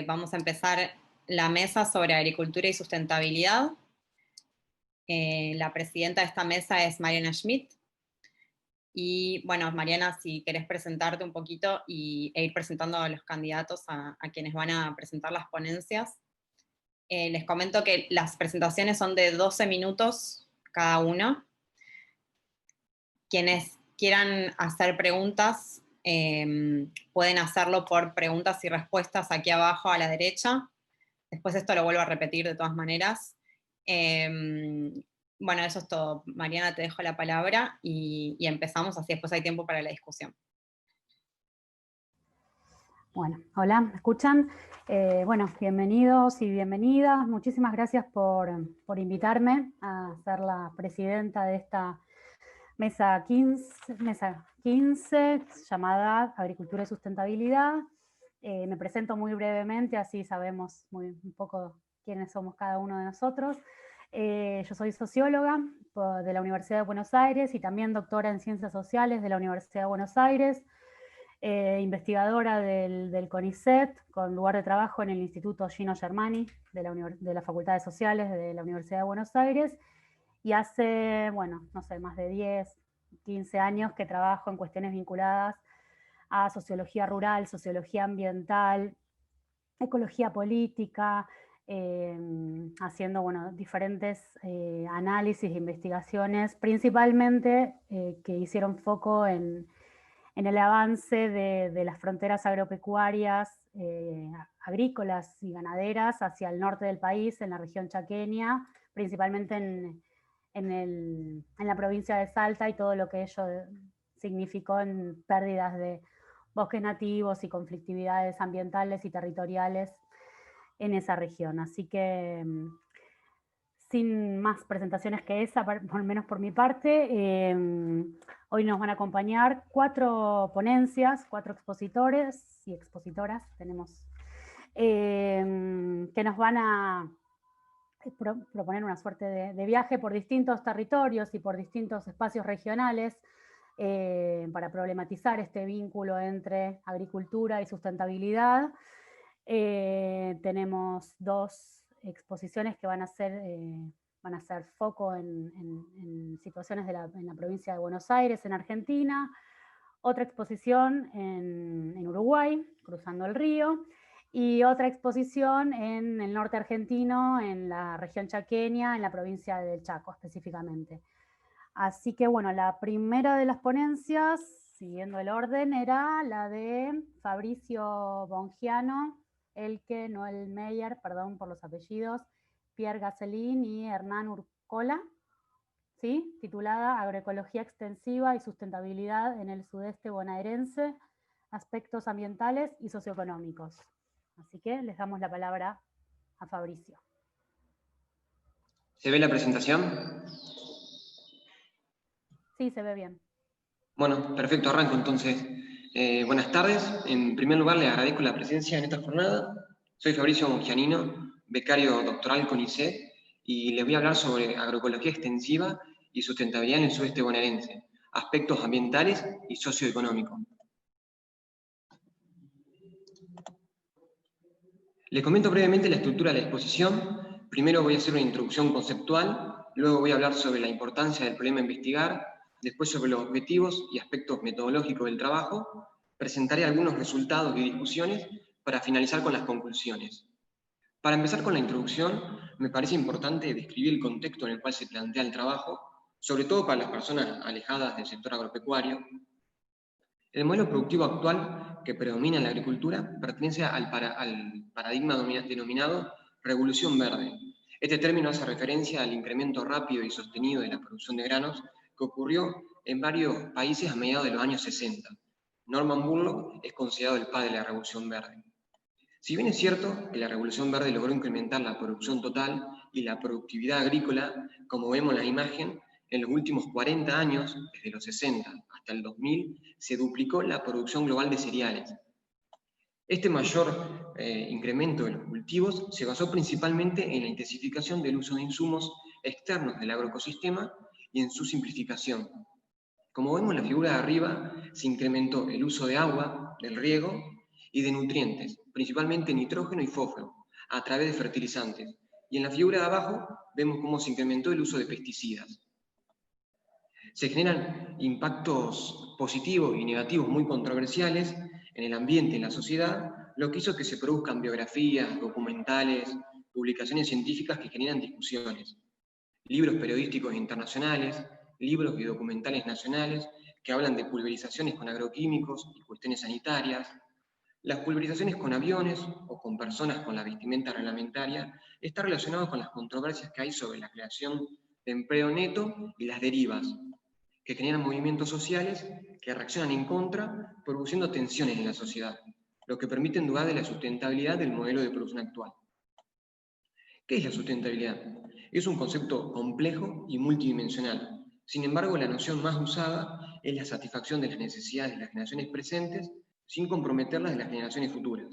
Vamos a empezar la mesa sobre agricultura y sustentabilidad. La presidenta de esta mesa es Mariana Schmidt. Y bueno, Mariana, si querés presentarte un poquito e ir presentando a los candidatos a quienes van a presentar las ponencias. Les comento que las presentaciones son de 12 minutos cada uno. Quienes quieran hacer preguntas, pueden hacerlo por preguntas y respuestas aquí abajo a la derecha. Después esto lo vuelvo a repetir de todas maneras. Bueno, eso es todo. Mariana, te dejo la palabra y empezamos, así después hay tiempo para la discusión. Bueno, hola, ¿me escuchan? Bueno, bienvenidos y bienvenidas. Muchísimas gracias por invitarme a ser la presidenta de esta mesa 15 llamada Agricultura y Sustentabilidad. Me presento muy brevemente, así sabemos un poco quiénes somos cada uno de nosotros. Yo soy socióloga de la Universidad de Buenos Aires y también doctora en Ciencias Sociales de la Universidad de Buenos Aires. Investigadora del CONICET, con lugar de trabajo en el Instituto Gino Germani de la Facultad de Sociales de la Universidad de Buenos Aires, y hace, bueno, no sé, más de 10, 15 años que trabajo en cuestiones vinculadas a sociología rural, sociología ambiental, ecología política, haciendo, bueno, diferentes análisis e investigaciones, principalmente que hicieron foco en el avance de las fronteras agropecuarias, agrícolas y ganaderas hacia el norte del país, en la región chaqueña, principalmente en la provincia de Salta, y todo lo que ello significó en pérdidas de bosques nativos y conflictividades ambientales y territoriales en esa región. Así que, sin más presentaciones que esa, por lo menos por mi parte, hoy nos van a acompañar 4 ponencias, 4 expositores y expositoras tenemos, que nos van a proponer una suerte de viaje por distintos territorios y por distintos espacios regionales para problematizar este vínculo entre agricultura y sustentabilidad. Tenemos 2 exposiciones que van a hacer foco en situaciones en la provincia de Buenos Aires, en Argentina, otra exposición en Uruguay, cruzando el río, y otra exposición en el norte argentino, en la región chaqueña, en la provincia del Chaco específicamente. Así que bueno, la primera de las ponencias, siguiendo el orden, era la de Fabricio Bongiano, Elke Noel Meyer, perdón por los apellidos, Pierre Gacelin y Hernán Urcola, ¿sí? Titulada Agroecología extensiva y sustentabilidad en el sudeste bonaerense, aspectos ambientales y socioeconómicos. Así que les damos la palabra a Fabricio. ¿Se ve la presentación? Sí, se ve bien. Bueno, perfecto, arranco entonces. Buenas tardes. En primer lugar, les agradezco la presencia en esta jornada. Soy Fabricio Bongianino, becario doctoral CONICET, y les voy a hablar sobre agroecología extensiva y sustentabilidad en el sudeste bonaerense, aspectos ambientales y socioeconómicos. Les comento brevemente la estructura de la exposición. Primero voy a hacer una introducción conceptual, luego voy a hablar sobre la importancia del problema a investigar, después sobre los objetivos y aspectos metodológicos del trabajo, presentaré algunos resultados y discusiones para finalizar con las conclusiones. Para empezar con la introducción, me parece importante describir el contexto en el cual se plantea el trabajo, sobre todo para las personas alejadas del sector agropecuario. El modelo productivo actual que predomina en la agricultura pertenece al paradigma denominado Revolución Verde. Este término hace referencia al incremento rápido y sostenido de la producción de granos que ocurrió en varios países a mediados de los años 60. Norman Borlaug es considerado el padre de la Revolución Verde. Si bien es cierto que la Revolución Verde logró incrementar la producción total y la productividad agrícola, como vemos en la imagen, en los últimos 40 años, desde los 60 hasta el 2000, se duplicó la producción global de cereales. Este mayor incremento de los cultivos se basó principalmente en la intensificación del uso de insumos externos del agroecosistema y en su simplificación. Como vemos en la figura de arriba, se incrementó el uso de agua, del riego, y de nutrientes, principalmente nitrógeno y fósforo, a través de fertilizantes. Y en la figura de abajo vemos cómo se incrementó el uso de pesticidas. Se generan impactos positivos y negativos muy controversiales en el ambiente y en la sociedad, lo que hizo que se produzcan biografías, documentales, publicaciones científicas que generan discusiones, libros periodísticos internacionales, libros y documentales nacionales que hablan de pulverizaciones con agroquímicos y cuestiones sanitarias. Las pulverizaciones con aviones o con personas con la vestimenta reglamentaria están relacionadas con las controversias que hay sobre la creación de empleo neto y las derivas, que generan movimientos sociales que reaccionan en contra, produciendo tensiones en la sociedad, lo que permite dudar de la sustentabilidad del modelo de producción actual. ¿Qué es la sustentabilidad? Es un concepto complejo y multidimensional. Sin embargo, la noción más usada es la satisfacción de las necesidades de las generaciones presentes sin comprometerlas de las generaciones futuras.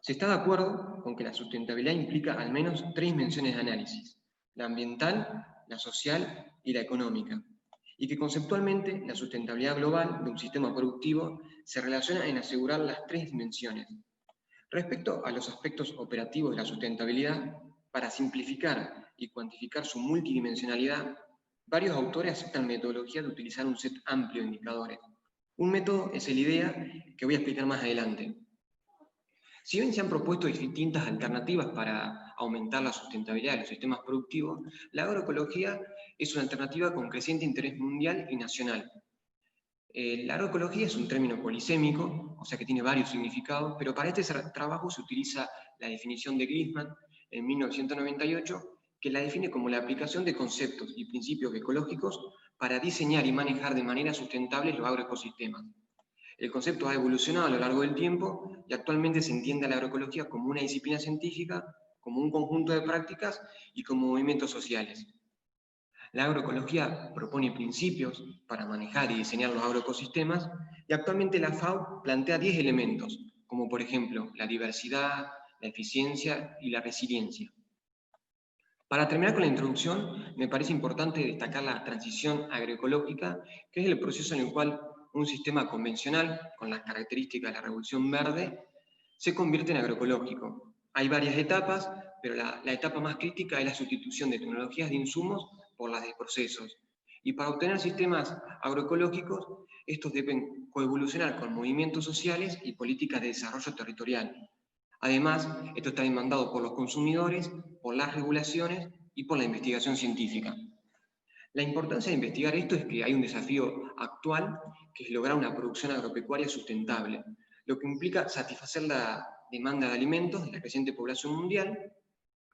Se está de acuerdo con que la sustentabilidad implica al menos 3 dimensiones de análisis: la ambiental, la social y la económica, y que conceptualmente la sustentabilidad global de un sistema productivo se relaciona en asegurar las 3 dimensiones. Respecto a los aspectos operativos de la sustentabilidad, para simplificar y cuantificar su multidimensionalidad, varios autores aceptan metodología de utilizar un set amplio de indicadores. Un método es el IDEA, que voy a explicar más adelante. Si bien se han propuesto distintas alternativas para aumentar la sustentabilidad de los sistemas productivos, la agroecología es una alternativa con creciente interés mundial y nacional. La agroecología es un término polisémico, o sea que tiene varios significados, pero para este trabajo se utiliza la definición de Gliessman en 1998, que la define como la aplicación de conceptos y principios ecológicos para diseñar y manejar de manera sustentable los agroecosistemas. El concepto ha evolucionado a lo largo del tiempo y actualmente se entiende a la agroecología como una disciplina científica, como un conjunto de prácticas y como movimientos sociales. La agroecología propone principios para manejar y diseñar los agroecosistemas y actualmente la FAO plantea 10 elementos, como por ejemplo la diversidad, la eficiencia y la resiliencia. Para terminar con la introducción, me parece importante destacar la transición agroecológica, que es el proceso en el cual un sistema convencional, con las características de la revolución verde, se convierte en agroecológico. Hay varias etapas, pero la etapa más crítica es la sustitución de tecnologías de insumos por las de procesos. Y para obtener sistemas agroecológicos, estos deben coevolucionar con movimientos sociales y políticas de desarrollo territorial. Además, esto está demandado por los consumidores, por las regulaciones y por la investigación científica. La importancia de investigar esto es que hay un desafío actual, que es lograr una producción agropecuaria sustentable, lo que implica satisfacer la demanda de alimentos de la creciente población mundial,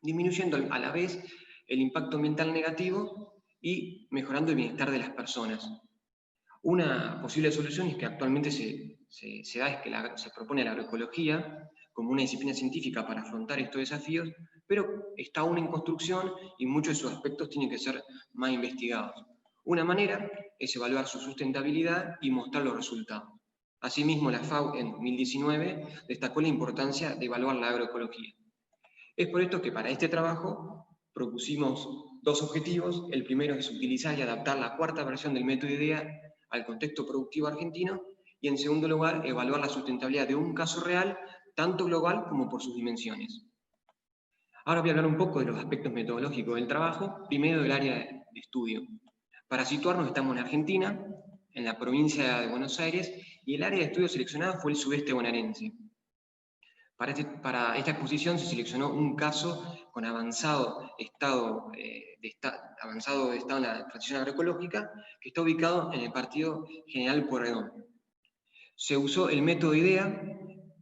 disminuyendo a la vez el impacto ambiental negativo y mejorando el bienestar de las personas. Una posible solución es que actualmente se propone la agroecología como una disciplina científica para afrontar estos desafíos, pero está aún en construcción y muchos de sus aspectos tienen que ser más investigados. Una manera es evaluar su sustentabilidad y mostrar los resultados. Asimismo, la FAO en 2019 destacó la importancia de evaluar la agroecología. Es por esto que para este trabajo propusimos 2 objetivos. El primero es utilizar y adaptar la 4ª versión del método IDEA al contexto productivo argentino, y en segundo lugar, evaluar la sustentabilidad de un caso real, tanto global como por sus dimensiones. Ahora voy a hablar un poco de los aspectos metodológicos del trabajo, primero del área de estudio. Para situarnos, estamos en Argentina, en la provincia de Buenos Aires, y el área de estudio seleccionada fue el sudeste bonaerense. Para esta exposición se seleccionó un caso con avanzado estado de estado en la transición agroecológica, que está ubicado en el partido General Pueyrredón. Se usó el método IDEA,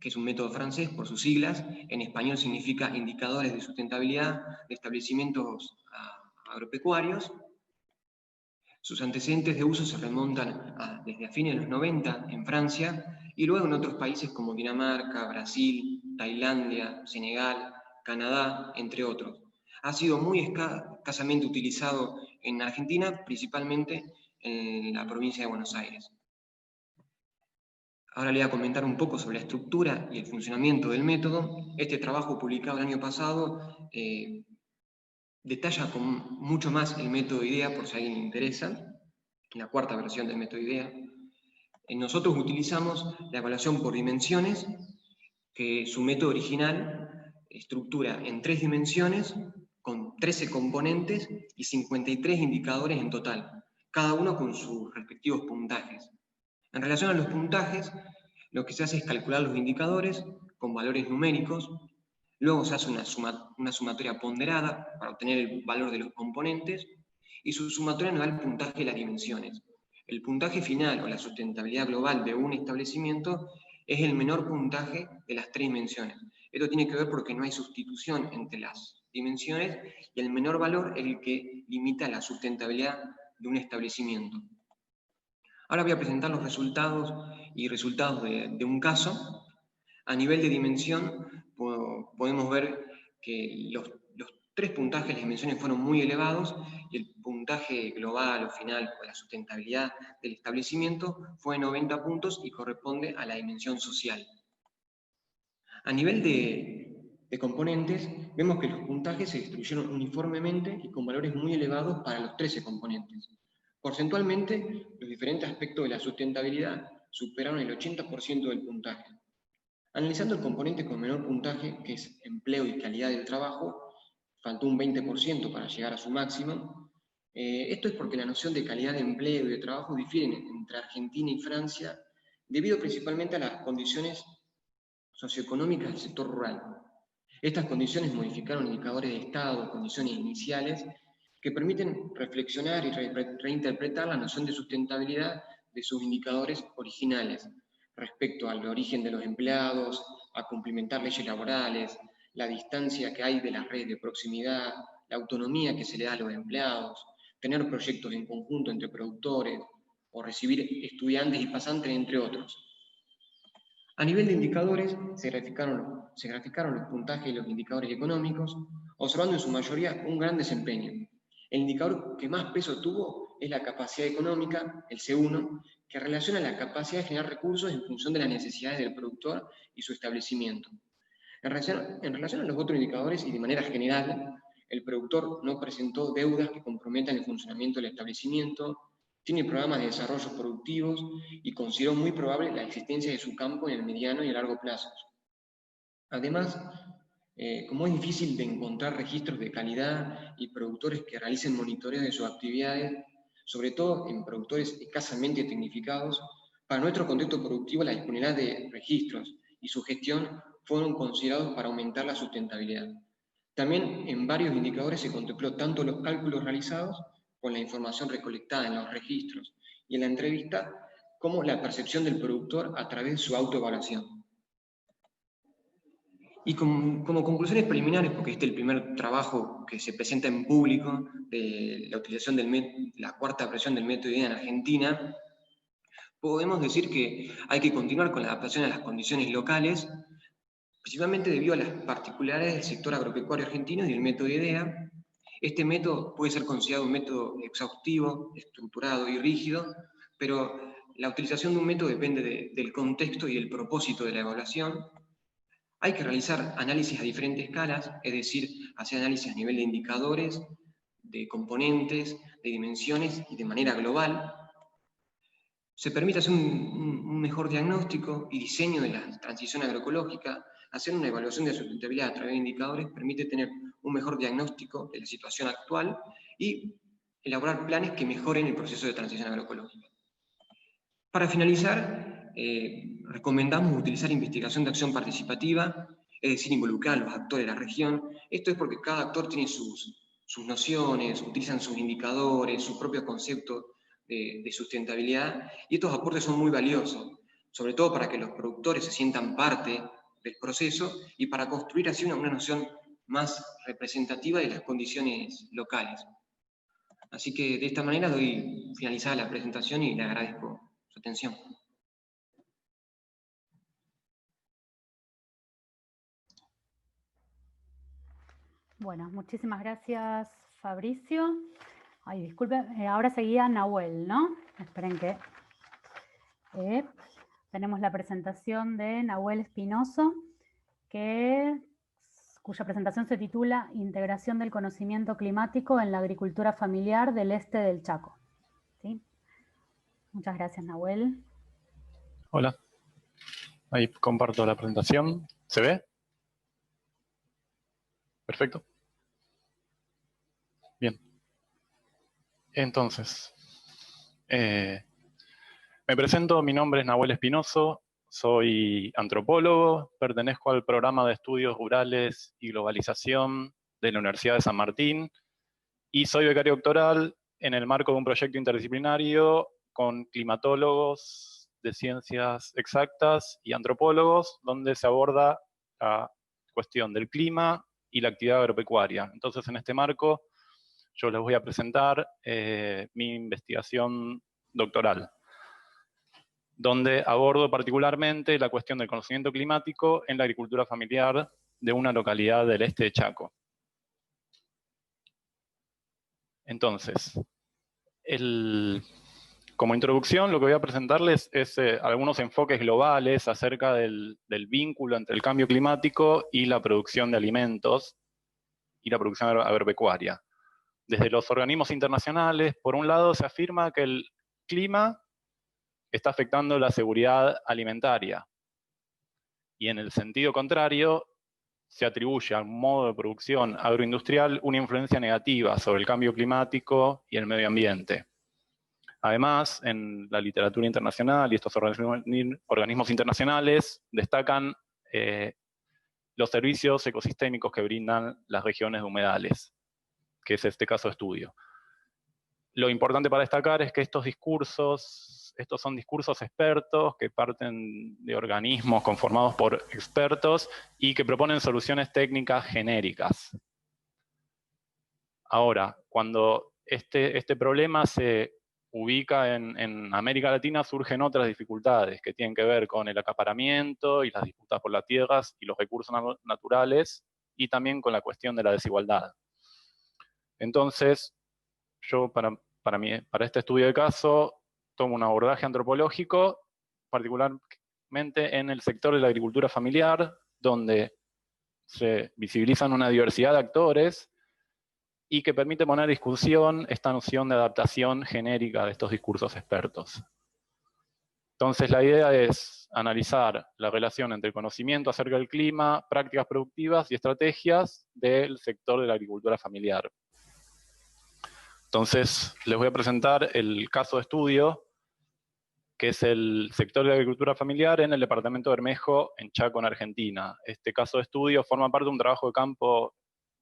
que es un método francés por sus siglas, en español significa Indicadores de Sustentabilidad de Establecimientos Agropecuarios. Sus antecedentes de uso se remontan desde a fines de los 90 en Francia y luego en otros países como Dinamarca, Brasil, Tailandia, Senegal, Canadá, entre otros. Ha sido muy escasamente utilizado en Argentina, principalmente en la provincia de Buenos Aires. Ahora le voy a comentar un poco sobre la estructura y el funcionamiento del método. Este trabajo publicado el año pasado detalla con mucho más el método IDEA, por si a alguien le interesa, la 4ª versión del método IDEA. Nosotros utilizamos la evaluación por dimensiones que su método original estructura en 3 dimensiones, con 13 componentes y 53 indicadores en total, cada uno con sus respectivos puntajes. En relación a los puntajes, lo que se hace es calcular los indicadores con valores numéricos, luego se hace una sumatoria ponderada para obtener el valor de los componentes, y su sumatoria nos da el puntaje de las dimensiones. El puntaje final o la sustentabilidad global de un establecimiento es el menor puntaje de las 3 dimensiones. Esto tiene que ver porque no hay sustitución entre las dimensiones y el menor valor es el que limita la sustentabilidad de un establecimiento. Ahora voy a presentar los resultados de un caso. A nivel de dimensión podemos ver que los 3 puntajes de las dimensiones fueron muy elevados y el puntaje global o final o la sustentabilidad del establecimiento fue de 90 puntos y corresponde a la dimensión social. A nivel de componentes, vemos que los puntajes se distribuyeron uniformemente y con valores muy elevados para los 13 componentes. Porcentualmente, los diferentes aspectos de la sustentabilidad superaron el 80% del puntaje. Analizando el componente con menor puntaje, que es empleo y calidad del trabajo, faltó un 20% para llegar a su máximo. Esto es porque la noción de calidad de empleo y de trabajo difieren entre Argentina y Francia, debido principalmente a las condiciones socioeconómicas del sector rural. Estas condiciones modificaron indicadores de estado, condiciones iniciales, que permiten reflexionar y reinterpretar la noción de sustentabilidad de sus indicadores originales, respecto al origen de los empleados, a cumplimentar leyes laborales, la distancia que hay de las redes de proximidad, la autonomía que se le da a los empleados, tener proyectos en conjunto entre productores, o recibir estudiantes y pasantes, entre otros. A nivel de indicadores, se graficaron los puntajes de los indicadores económicos, observando en su mayoría un gran desempeño. El indicador que más peso tuvo es la capacidad económica, el C1, que relaciona la capacidad de generar recursos en función de las necesidades del productor y su establecimiento. En relación a los otros indicadores y de manera general, el productor no presentó deudas que comprometan el funcionamiento del establecimiento, tiene programas de desarrollo productivos y consideró muy probable la existencia de su campo en el mediano y el largo plazo. Además, como es difícil de encontrar registros de calidad y productores que realicen monitoreo de sus actividades, sobre todo en productores escasamente tecnificados, para nuestro contexto productivo la disponibilidad de registros y su gestión fueron considerados para aumentar la sustentabilidad. También en varios indicadores se contempló tanto los cálculos realizados con la información recolectada en los registros y en la entrevista, como la percepción del productor a través de su autoevaluación. Y como conclusiones preliminares, porque este es el primer trabajo que se presenta en público de la utilización de la cuarta versión del método IDEA en Argentina, podemos decir que hay que continuar con la adaptación a las condiciones locales, principalmente debido a las particularidades del sector agropecuario argentino y del método IDEA. Este método puede ser considerado un método exhaustivo, estructurado y rígido, pero la utilización de un método depende del contexto y del propósito de la evaluación. Hay que realizar análisis a diferentes escalas, es decir, hacer análisis a nivel de indicadores, de componentes, de dimensiones y de manera global. Se permite hacer un mejor diagnóstico y diseño de la transición agroecológica. Hacer una evaluación de sustentabilidad a través de indicadores permite tener un mejor diagnóstico de la situación actual y elaborar planes que mejoren el proceso de transición agroecológica. Para finalizar, recomendamos utilizar investigación de acción participativa, es decir, involucrar a los actores de la región. Esto es porque cada actor tiene sus nociones, utilizan sus indicadores, sus propios conceptos de sustentabilidad, y estos aportes son muy valiosos, sobre todo para que los productores se sientan parte del proceso y para construir así una noción más representativa de las condiciones locales. Así que de esta manera doy finalizada la presentación y le agradezco su atención. Bueno, muchísimas gracias, Fabricio. Ay, disculpen, ahora seguía Nahuel, ¿no? Esperen que... tenemos la presentación de Nahuel Espinoso, cuya presentación se titula Integración del conocimiento climático en la agricultura familiar del este del Chaco. ¿Sí? Muchas gracias, Nahuel. Hola. Ahí comparto la presentación. ¿Se ve? Perfecto. Bien. Entonces, me presento, mi nombre es Nahuel Espinoso, soy antropólogo, pertenezco al programa de estudios rurales y globalización de la Universidad de San Martín y soy becario doctoral en el marco de un proyecto interdisciplinario con climatólogos de ciencias exactas y antropólogos, donde se aborda la cuestión del clima y la actividad agropecuaria. Entonces, en este marco, yo les voy a presentar mi investigación doctoral, donde abordo particularmente la cuestión del conocimiento climático en la agricultura familiar de una localidad del este de Chaco. Entonces, como introducción, lo que voy a presentarles es algunos enfoques globales acerca del vínculo entre el cambio climático y la producción de alimentos y la producción agropecuaria. Desde los organismos internacionales, por un lado, se afirma que el clima está afectando la seguridad alimentaria. Y en el sentido contrario, se atribuye al modo de producción agroindustrial una influencia negativa sobre el cambio climático y el medio ambiente. Además, en la literatura internacional y estos organismos internacionales destacan los servicios ecosistémicos que brindan las regiones de humedales, que es este caso de estudio. Lo importante para destacar es que estos son discursos expertos que parten de organismos conformados por expertos y que proponen soluciones técnicas genéricas. Ahora, cuando este problema se ubica en América Latina, surgen otras dificultades que tienen que ver con el acaparamiento y las disputas por las tierras y los recursos naturales, y también con la cuestión de la desigualdad. Entonces, yo para este estudio de caso tomo un abordaje antropológico, particularmente en el sector de la agricultura familiar, donde se visibilizan una diversidad de actores y que permite poner en discusión esta noción de adaptación genérica de estos discursos expertos. Entonces la idea es analizar la relación entre el conocimiento acerca del clima, prácticas productivas y estrategias del sector de la agricultura familiar. Entonces les voy a presentar el caso de estudio, que es el sector de la agricultura familiar en el departamento de Bermejo, en Chaco, en Argentina. Este caso de estudio forma parte de un trabajo de campo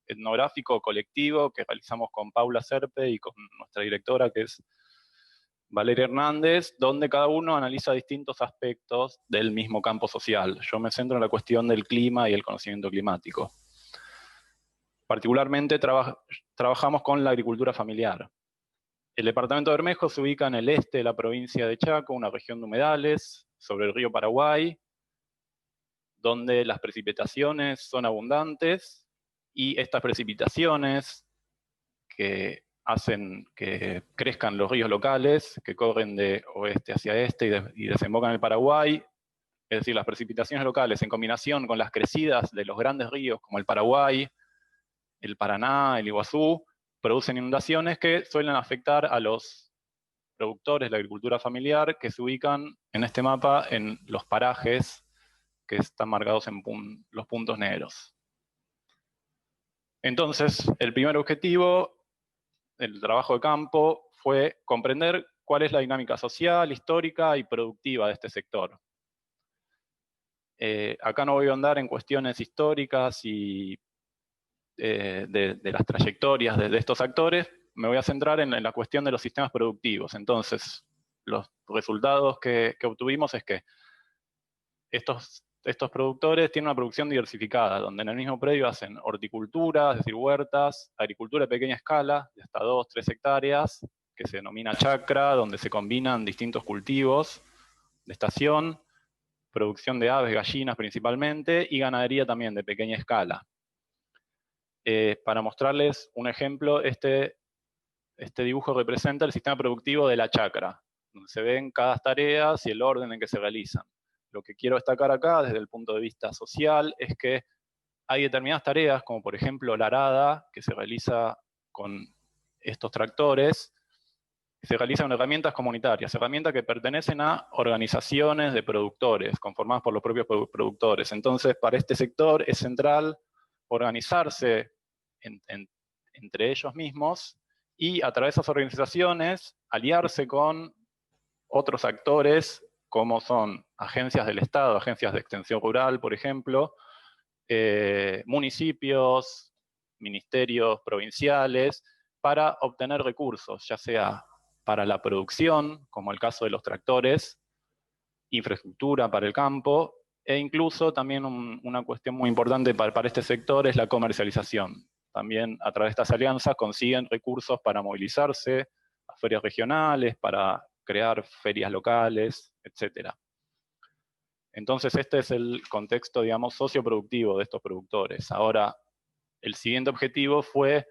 etnográfico colectivo que realizamos con Paula Serpe y con nuestra directora, que es Valeria Hernández, donde cada uno analiza distintos aspectos del mismo campo social. Yo me centro en la cuestión del clima y el conocimiento climático. Particularmente trabajamos con la agricultura familiar. El departamento de Bermejo se ubica en el este de la provincia de Chaco, una región de humedales, sobre el río Paraguay, donde las precipitaciones son abundantes, y estas precipitaciones que hacen que crezcan los ríos locales, que corren de oeste hacia este y desembocan en el Paraguay, es decir, las precipitaciones locales en combinación con las crecidas de los grandes ríos como el Paraguay, el Paraná, el Iguazú, producen inundaciones que suelen afectar a los productores de la agricultura familiar que se ubican en este mapa en los parajes que están marcados en los puntos negros. Entonces, el primer objetivo del trabajo de campo fue comprender cuál es la dinámica social, histórica y productiva de este sector. Acá no voy a andar en cuestiones históricas y de las trayectorias de estos actores, me voy a centrar en la cuestión de los sistemas productivos. Entonces, los resultados que obtuvimos es que estos productores tienen una producción diversificada, donde en el mismo predio hacen horticultura, es decir, huertas, agricultura de pequeña escala, de hasta 2-3 hectáreas, que se denomina chacra, donde se combinan distintos cultivos de estación, producción de aves, gallinas principalmente, y ganadería también de pequeña escala. Para mostrarles un ejemplo, este dibujo representa el sistema productivo de la chacra, donde se ven cada tarea y el orden en que se realizan. Lo que quiero destacar acá, desde el punto de vista social, es que hay determinadas tareas, como por ejemplo la arada, que se realiza con estos tractores, se realizan con herramientas comunitarias, herramientas que pertenecen a organizaciones de productores, conformadas por los propios productores. Entonces, para este sector es central organizarse entre ellos mismos y a través de esas organizaciones aliarse con otros actores como son agencias del Estado, agencias de extensión rural, por ejemplo, municipios, ministerios provinciales, para obtener recursos, ya sea para la producción, como el caso de los tractores, infraestructura para el campo, e incluso también una cuestión muy importante para este sector es la comercialización. También a través de estas alianzas consiguen recursos para movilizarse a ferias regionales, para crear ferias locales, etc. Entonces este es el contexto, digamos, socioproductivo de estos productores. Ahora, el siguiente objetivo fue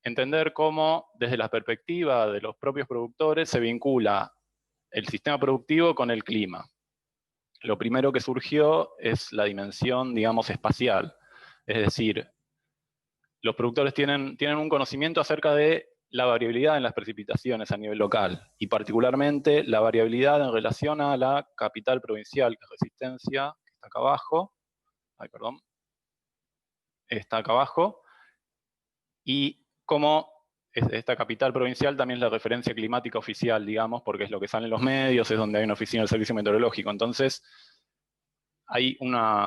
entender cómo, desde la perspectiva de los propios productores, se vincula el sistema productivo con el clima. Lo primero que surgió es la dimensión, digamos, espacial. Es decir, los productores tienen un conocimiento acerca de la variabilidad en las precipitaciones a nivel local, y particularmente la variabilidad en relación a la capital provincial, que es Resistencia, que está acá abajo. Está acá abajo. Y como esta capital provincial también es la referencia climática oficial, digamos, porque es lo que sale en los medios, es donde hay una oficina del servicio meteorológico. Entonces,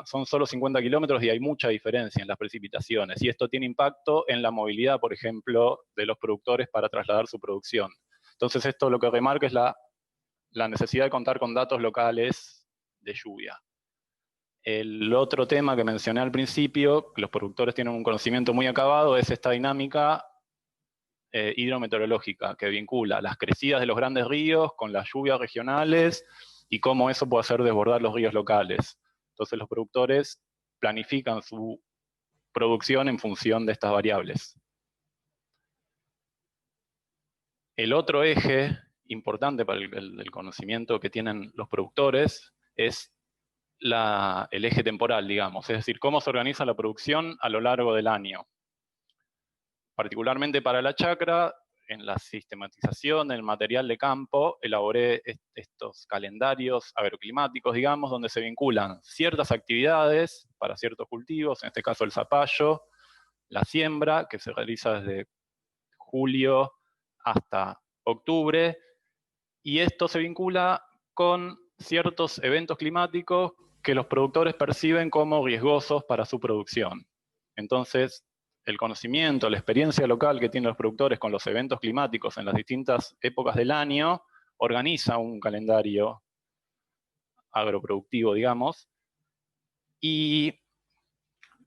son solo 50 kilómetros y hay mucha diferencia en las precipitaciones. Y esto tiene impacto en la movilidad, por ejemplo, de los productores para trasladar su producción. Entonces, esto lo que remarca es la necesidad de contar con datos locales de lluvia. El otro tema que mencioné al principio, que los productores tienen un conocimiento muy acabado, es esta dinámica hidrometeorológica que vincula las crecidas de los grandes ríos con las lluvias regionales y cómo eso puede hacer desbordar los ríos locales. Entonces los productores planifican su producción en función de estas variables. El otro eje importante para el conocimiento que tienen los productores es el eje temporal, digamos, es decir, cómo se organiza la producción a lo largo del año. Particularmente para la chacra, en la sistematización del material de campo, elaboré estos calendarios agroclimáticos, digamos, donde se vinculan ciertas actividades para ciertos cultivos, en este caso el zapallo, la siembra, que se realiza desde julio hasta octubre, y esto se vincula con ciertos eventos climáticos que los productores perciben como riesgosos para su producción. Entonces, el conocimiento, la experiencia local que tienen los productores con los eventos climáticos en las distintas épocas del año, organiza un calendario agroproductivo, digamos. Y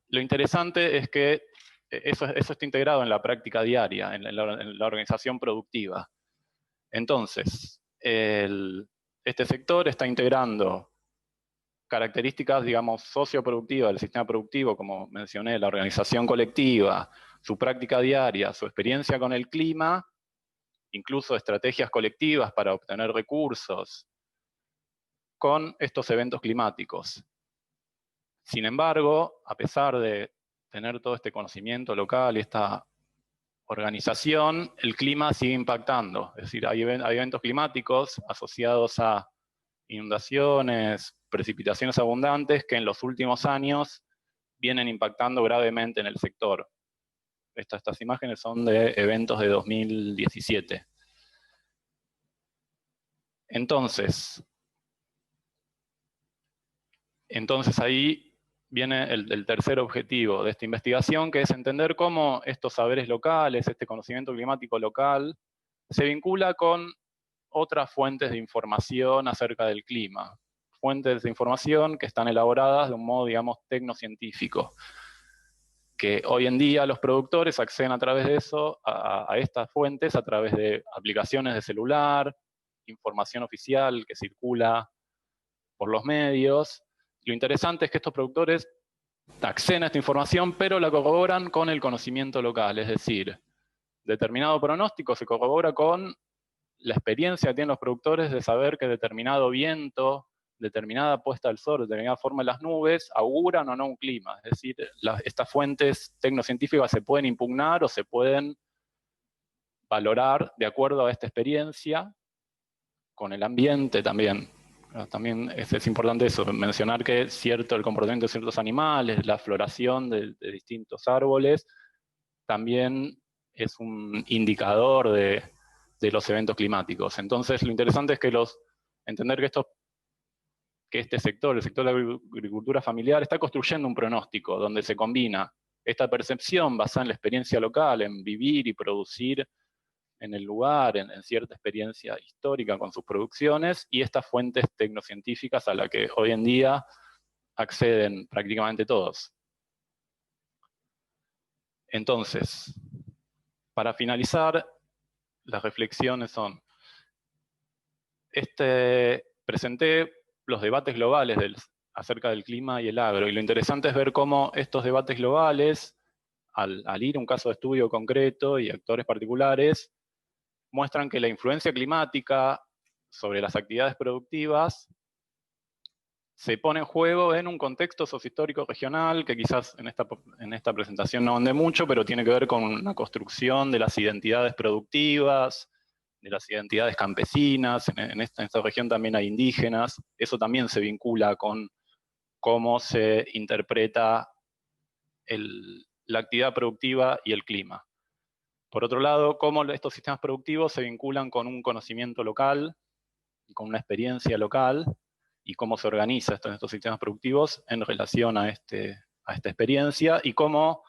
lo interesante es que eso está integrado en la práctica diaria, en la organización productiva. Entonces, este sector está integrando características, digamos, socioproductivas del sistema productivo, como mencioné, la organización colectiva, su práctica diaria, su experiencia con el clima, incluso estrategias colectivas para obtener recursos, con estos eventos climáticos. Sin embargo, a pesar de tener todo este conocimiento local y esta organización, el clima sigue impactando. Es decir, hay eventos climáticos asociados a inundaciones, precipitaciones abundantes que en los últimos años vienen impactando gravemente en el sector. Estas imágenes son de eventos de 2017. Entonces ahí viene el tercer objetivo de esta investigación, que es entender cómo estos saberes locales, este conocimiento climático local, se vincula con otras fuentes de información acerca del clima. Fuentes de información que están elaboradas de un modo, digamos, tecnocientífico. Que hoy en día los productores acceden a través de eso, a estas fuentes, a través de aplicaciones de celular, información oficial que circula por los medios. Lo interesante es que estos productores acceden a esta información, pero la corroboran con el conocimiento local, es decir, determinado pronóstico se corrobora con la experiencia que tienen los productores de saber que determinado viento, determinada puesta del sol, determinada forma de las nubes, auguran o no un clima. Es decir, estas fuentes tecnocientíficas se pueden impugnar o se pueden valorar de acuerdo a esta experiencia con el ambiente también. También es importante eso, mencionar que el comportamiento de ciertos animales, la floración de distintos árboles, también es un indicador de los eventos climáticos. Entonces, lo interesante es que entender que este sector, el sector de la agricultura familiar, está construyendo un pronóstico donde se combina esta percepción basada en la experiencia local, en vivir y producir en el lugar, en cierta experiencia histórica con sus producciones, y estas fuentes tecnocientíficas a las que hoy en día acceden prácticamente todos. Entonces, para finalizar, las reflexiones son, presenté los debates globales acerca del clima y el agro, y lo interesante es ver cómo estos debates globales, al ir a un caso de estudio concreto y actores particulares, muestran que la influencia climática sobre las actividades productivas se pone en juego en un contexto sociohistórico regional, que quizás en esta presentación no ahondé mucho, pero tiene que ver con la construcción de las identidades productivas, de las identidades campesinas. En esta región también hay indígenas. Eso también se vincula con cómo se interpreta la actividad productiva y el clima. Por otro lado, cómo estos sistemas productivos se vinculan con un conocimiento local, con una experiencia local, y cómo se organiza estos sistemas productivos en relación a esta experiencia, y cómo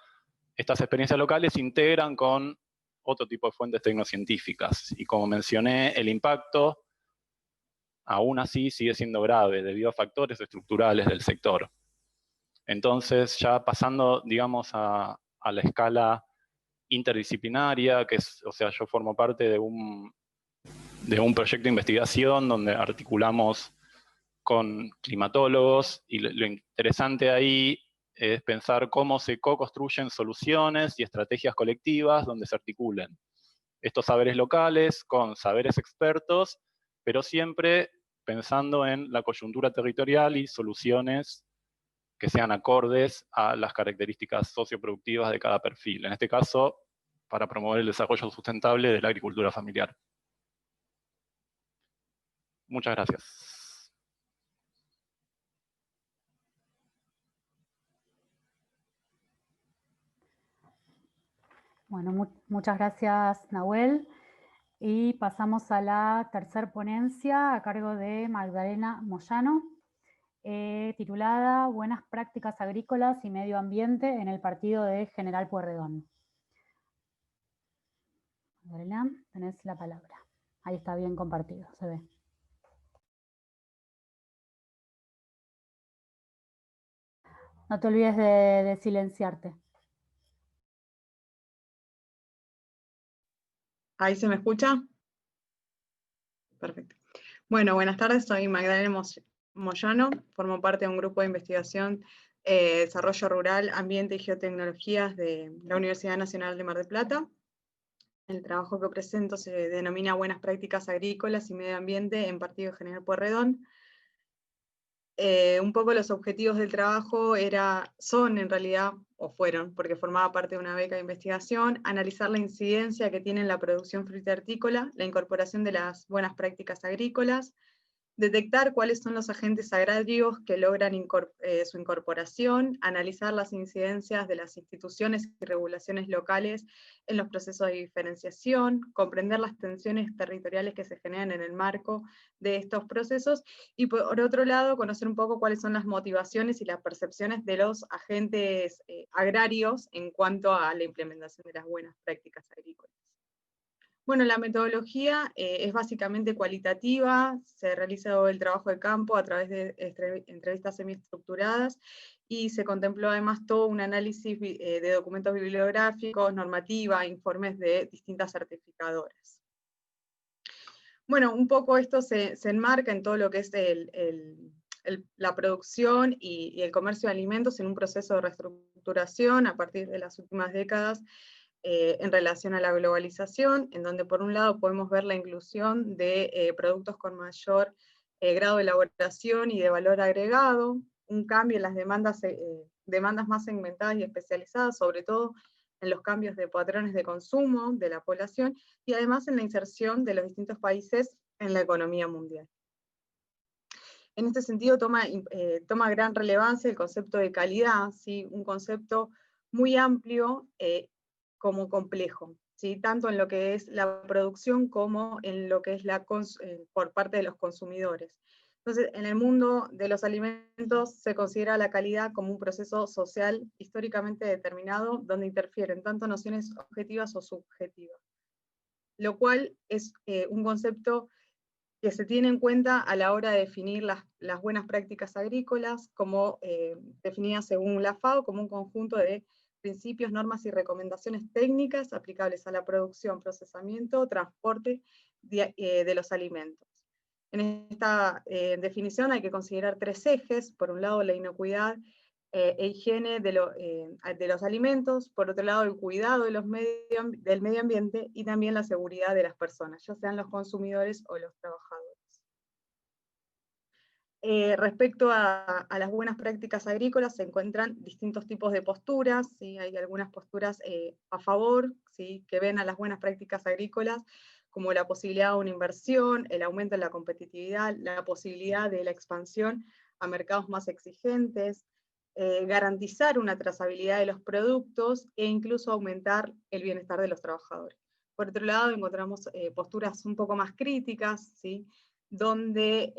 estas experiencias locales se integran con otro tipo de fuentes tecnocientíficas. Y como mencioné, el impacto aún así sigue siendo grave debido a factores estructurales del sector. Entonces, ya pasando, digamos, a la escala interdisciplinaria, o sea, yo formo parte de un proyecto de investigación donde articulamos con climatólogos, y lo interesante ahí es pensar cómo se co-construyen soluciones y estrategias colectivas donde se articulen estos saberes locales con saberes expertos, pero siempre pensando en la coyuntura territorial y soluciones que sean acordes a las características socioproductivas de cada perfil. En este caso, para promover el desarrollo sustentable de la agricultura familiar. Muchas gracias. Bueno, muchas gracias, Nahuel. Y pasamos a la tercera ponencia a cargo de Magdalena Moyano, titulada Buenas prácticas agrícolas y medio ambiente en el partido de General Pueyrredón. Magdalena, tenés la palabra. Ahí está bien compartido, se ve. No te olvides de silenciarte. ¿Ahí se me escucha? Perfecto. Bueno, buenas tardes, soy Magdalena Moyano, formo parte de un grupo de investigación Desarrollo Rural, Ambiente y Geotecnologías de la Universidad Nacional de Mar del Plata. El trabajo que presento se denomina Buenas Prácticas Agrícolas y Medio Ambiente en Partido General Pueyrredón. Un poco los objetivos del trabajo son en realidad, o fueron, porque formaba parte de una beca de investigación, analizar la incidencia que tiene en la producción frutícola, la incorporación de las buenas prácticas agrícolas, detectar cuáles son los agentes agrarios que logran su incorporación, analizar las incidencias de las instituciones y regulaciones locales en los procesos de diferenciación, comprender las tensiones territoriales que se generan en el marco de estos procesos, y por otro lado, conocer un poco cuáles son las motivaciones y las percepciones de los agentes agrarios en cuanto a la implementación de las buenas prácticas agrícolas. Bueno, la metodología es básicamente cualitativa, se realiza el trabajo de campo a través de entrevistas semiestructuradas, y se contempló además todo un análisis de documentos bibliográficos, normativa, informes de distintas certificadoras. Bueno, un poco esto se enmarca en todo lo que es la producción y el comercio de alimentos en un proceso de reestructuración a partir de las últimas décadas, en relación a la globalización, en donde por un lado podemos ver la inclusión de productos con mayor grado de elaboración y de valor agregado, un cambio en las demandas más segmentadas y especializadas, sobre todo en los cambios de patrones de consumo de la población y además en la inserción de los distintos países en la economía mundial. En este sentido toma gran relevancia el concepto de calidad, ¿sí? Un concepto muy amplio como complejo, ¿sí? Tanto en lo que es la producción como en lo que es por parte de los consumidores. Entonces, en el mundo de los alimentos se considera la calidad como un proceso social históricamente determinado, donde interfieren tanto nociones objetivas o subjetivas, lo cual es un concepto que se tiene en cuenta a la hora de definir las buenas prácticas agrícolas, como definidas según la FAO, como un conjunto de principios, normas y recomendaciones técnicas aplicables a la producción, procesamiento, transporte de los alimentos. En esta definición hay que considerar 3 ejes: por un lado la inocuidad e higiene de los alimentos, por otro lado el cuidado del medio ambiente y también la seguridad de las personas, ya sean los consumidores o los trabajadores. Respecto a las buenas prácticas agrícolas, se encuentran distintos tipos de posturas, ¿sí? Hay algunas posturas a favor, ¿sí? Que ven a las buenas prácticas agrícolas como la posibilidad de una inversión, el aumento de la competitividad, la posibilidad de la expansión a mercados más exigentes, garantizar una trazabilidad de los productos e incluso aumentar el bienestar de los trabajadores. Por otro lado, encontramos posturas un poco más críticas, ¿sí? Donde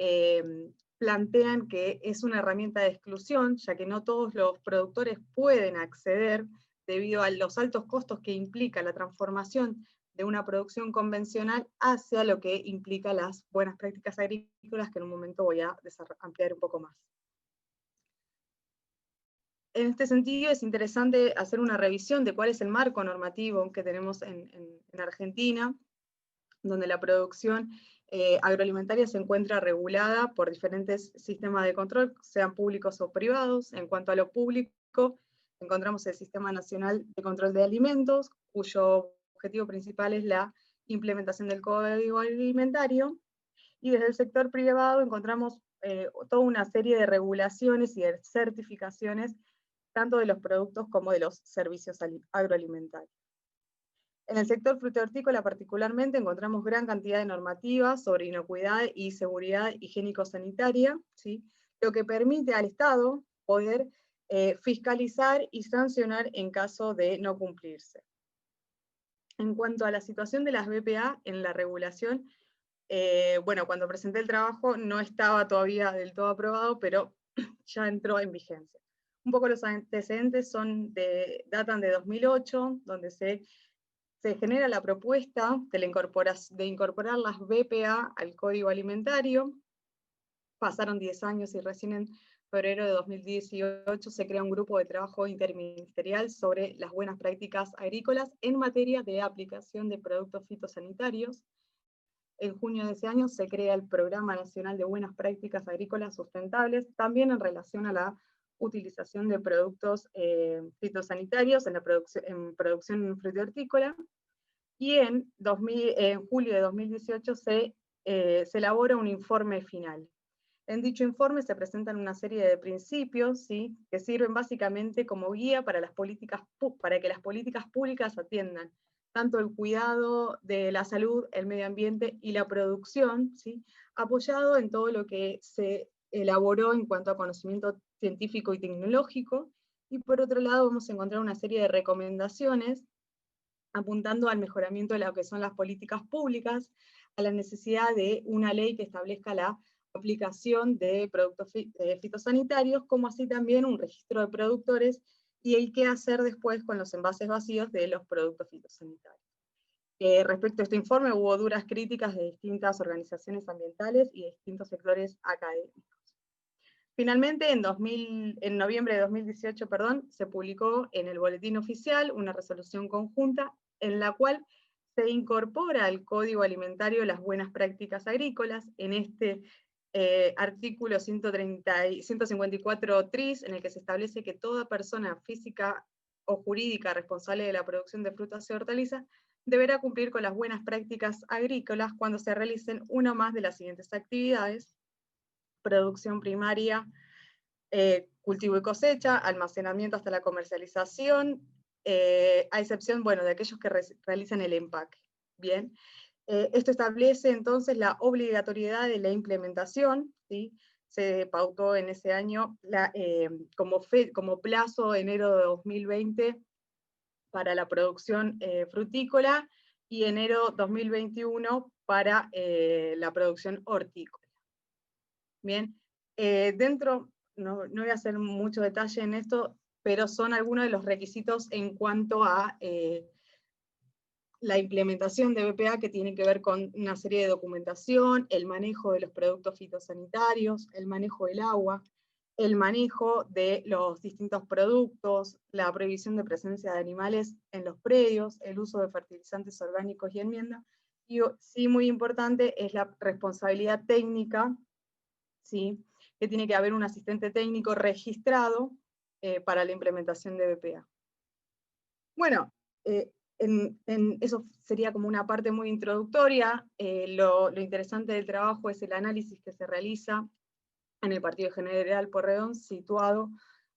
plantean que es una herramienta de exclusión, ya que no todos los productores pueden acceder debido a los altos costos que implica la transformación de una producción convencional hacia lo que implica las buenas prácticas agrícolas, que en un momento voy a ampliar un poco más. En este sentido es interesante hacer una revisión de cuál es el marco normativo que tenemos en Argentina, donde la producción agroalimentaria se encuentra regulada por diferentes sistemas de control, sean públicos o privados. En cuanto a lo público, encontramos el Sistema Nacional de Control de Alimentos, cuyo objetivo principal es la implementación del Código Alimentario, y desde el sector privado encontramos toda una serie de regulaciones y de certificaciones, tanto de los productos como de los servicios agroalimentarios. En el sector frutícola particularmente encontramos gran cantidad de normativas sobre inocuidad y seguridad higiénico-sanitaria, ¿sí? Lo que permite al Estado poder fiscalizar y sancionar en caso de no cumplirse. En cuanto a la situación de las BPA en la regulación, bueno, cuando presenté el trabajo no estaba todavía del todo aprobado, pero ya entró en vigencia. Un poco los antecedentes datan de 2008, donde se genera la propuesta de incorporar las BPA al Código Alimentario. Pasaron 10 años y recién en febrero de 2018 se crea un grupo de trabajo interministerial sobre las buenas prácticas agrícolas en materia de aplicación de productos fitosanitarios. En junio de ese año se crea el Programa Nacional de Buenas Prácticas Agrícolas Sustentables, también en relación a la utilización de productos fitosanitarios en producción frutícola, y en julio de 2018 se elabora un informe final. En dicho informe se presentan una serie de principios, ¿sí? Que sirven básicamente como guía para que las políticas públicas atiendan tanto el cuidado de la salud, el medio ambiente y la producción, ¿sí? Apoyado en todo lo que se elaboró en cuanto a conocimiento científico y tecnológico, y por otro lado vamos a encontrar una serie de recomendaciones apuntando al mejoramiento de lo que son las políticas públicas, a la necesidad de una ley que establezca la aplicación de productos fitosanitarios, como así también un registro de productores y el qué hacer después con los envases vacíos de los productos fitosanitarios. Respecto a este informe hubo duras críticas de distintas organizaciones ambientales y de distintos sectores académicos. Finalmente, en noviembre de 2018, se publicó en el Boletín Oficial una resolución conjunta en la cual se incorpora al Código Alimentario las buenas prácticas agrícolas, en este artículo 154 tris, en el que se establece que toda persona física o jurídica responsable de la producción de frutas y hortalizas deberá cumplir con las buenas prácticas agrícolas cuando se realicen una o más de las siguientes actividades: producción primaria, cultivo y cosecha, almacenamiento hasta la comercialización, a excepción, bueno, de aquellos que realizan el empaque. Bien, esto establece entonces la obligatoriedad de la implementación, ¿sí? Se pautó en ese año como plazo enero de 2020 para la producción frutícola y enero 2021 para la producción hortícola. Bien, no voy a hacer mucho detalle en esto, pero son algunos de los requisitos en cuanto a la implementación de BPA, que tiene que ver con una serie de documentación, el manejo de los productos fitosanitarios, el manejo del agua, el manejo de los distintos productos, la prohibición de presencia de animales en los predios, el uso de fertilizantes orgánicos y enmienda, y sí, muy importante, es la responsabilidad técnica, ¿sí? Que tiene que haber un asistente técnico registrado para la implementación de BPA. Bueno, eso sería como una parte muy introductoria. Lo interesante del trabajo es el análisis que se realiza en el Partido General Pueyrredón, situado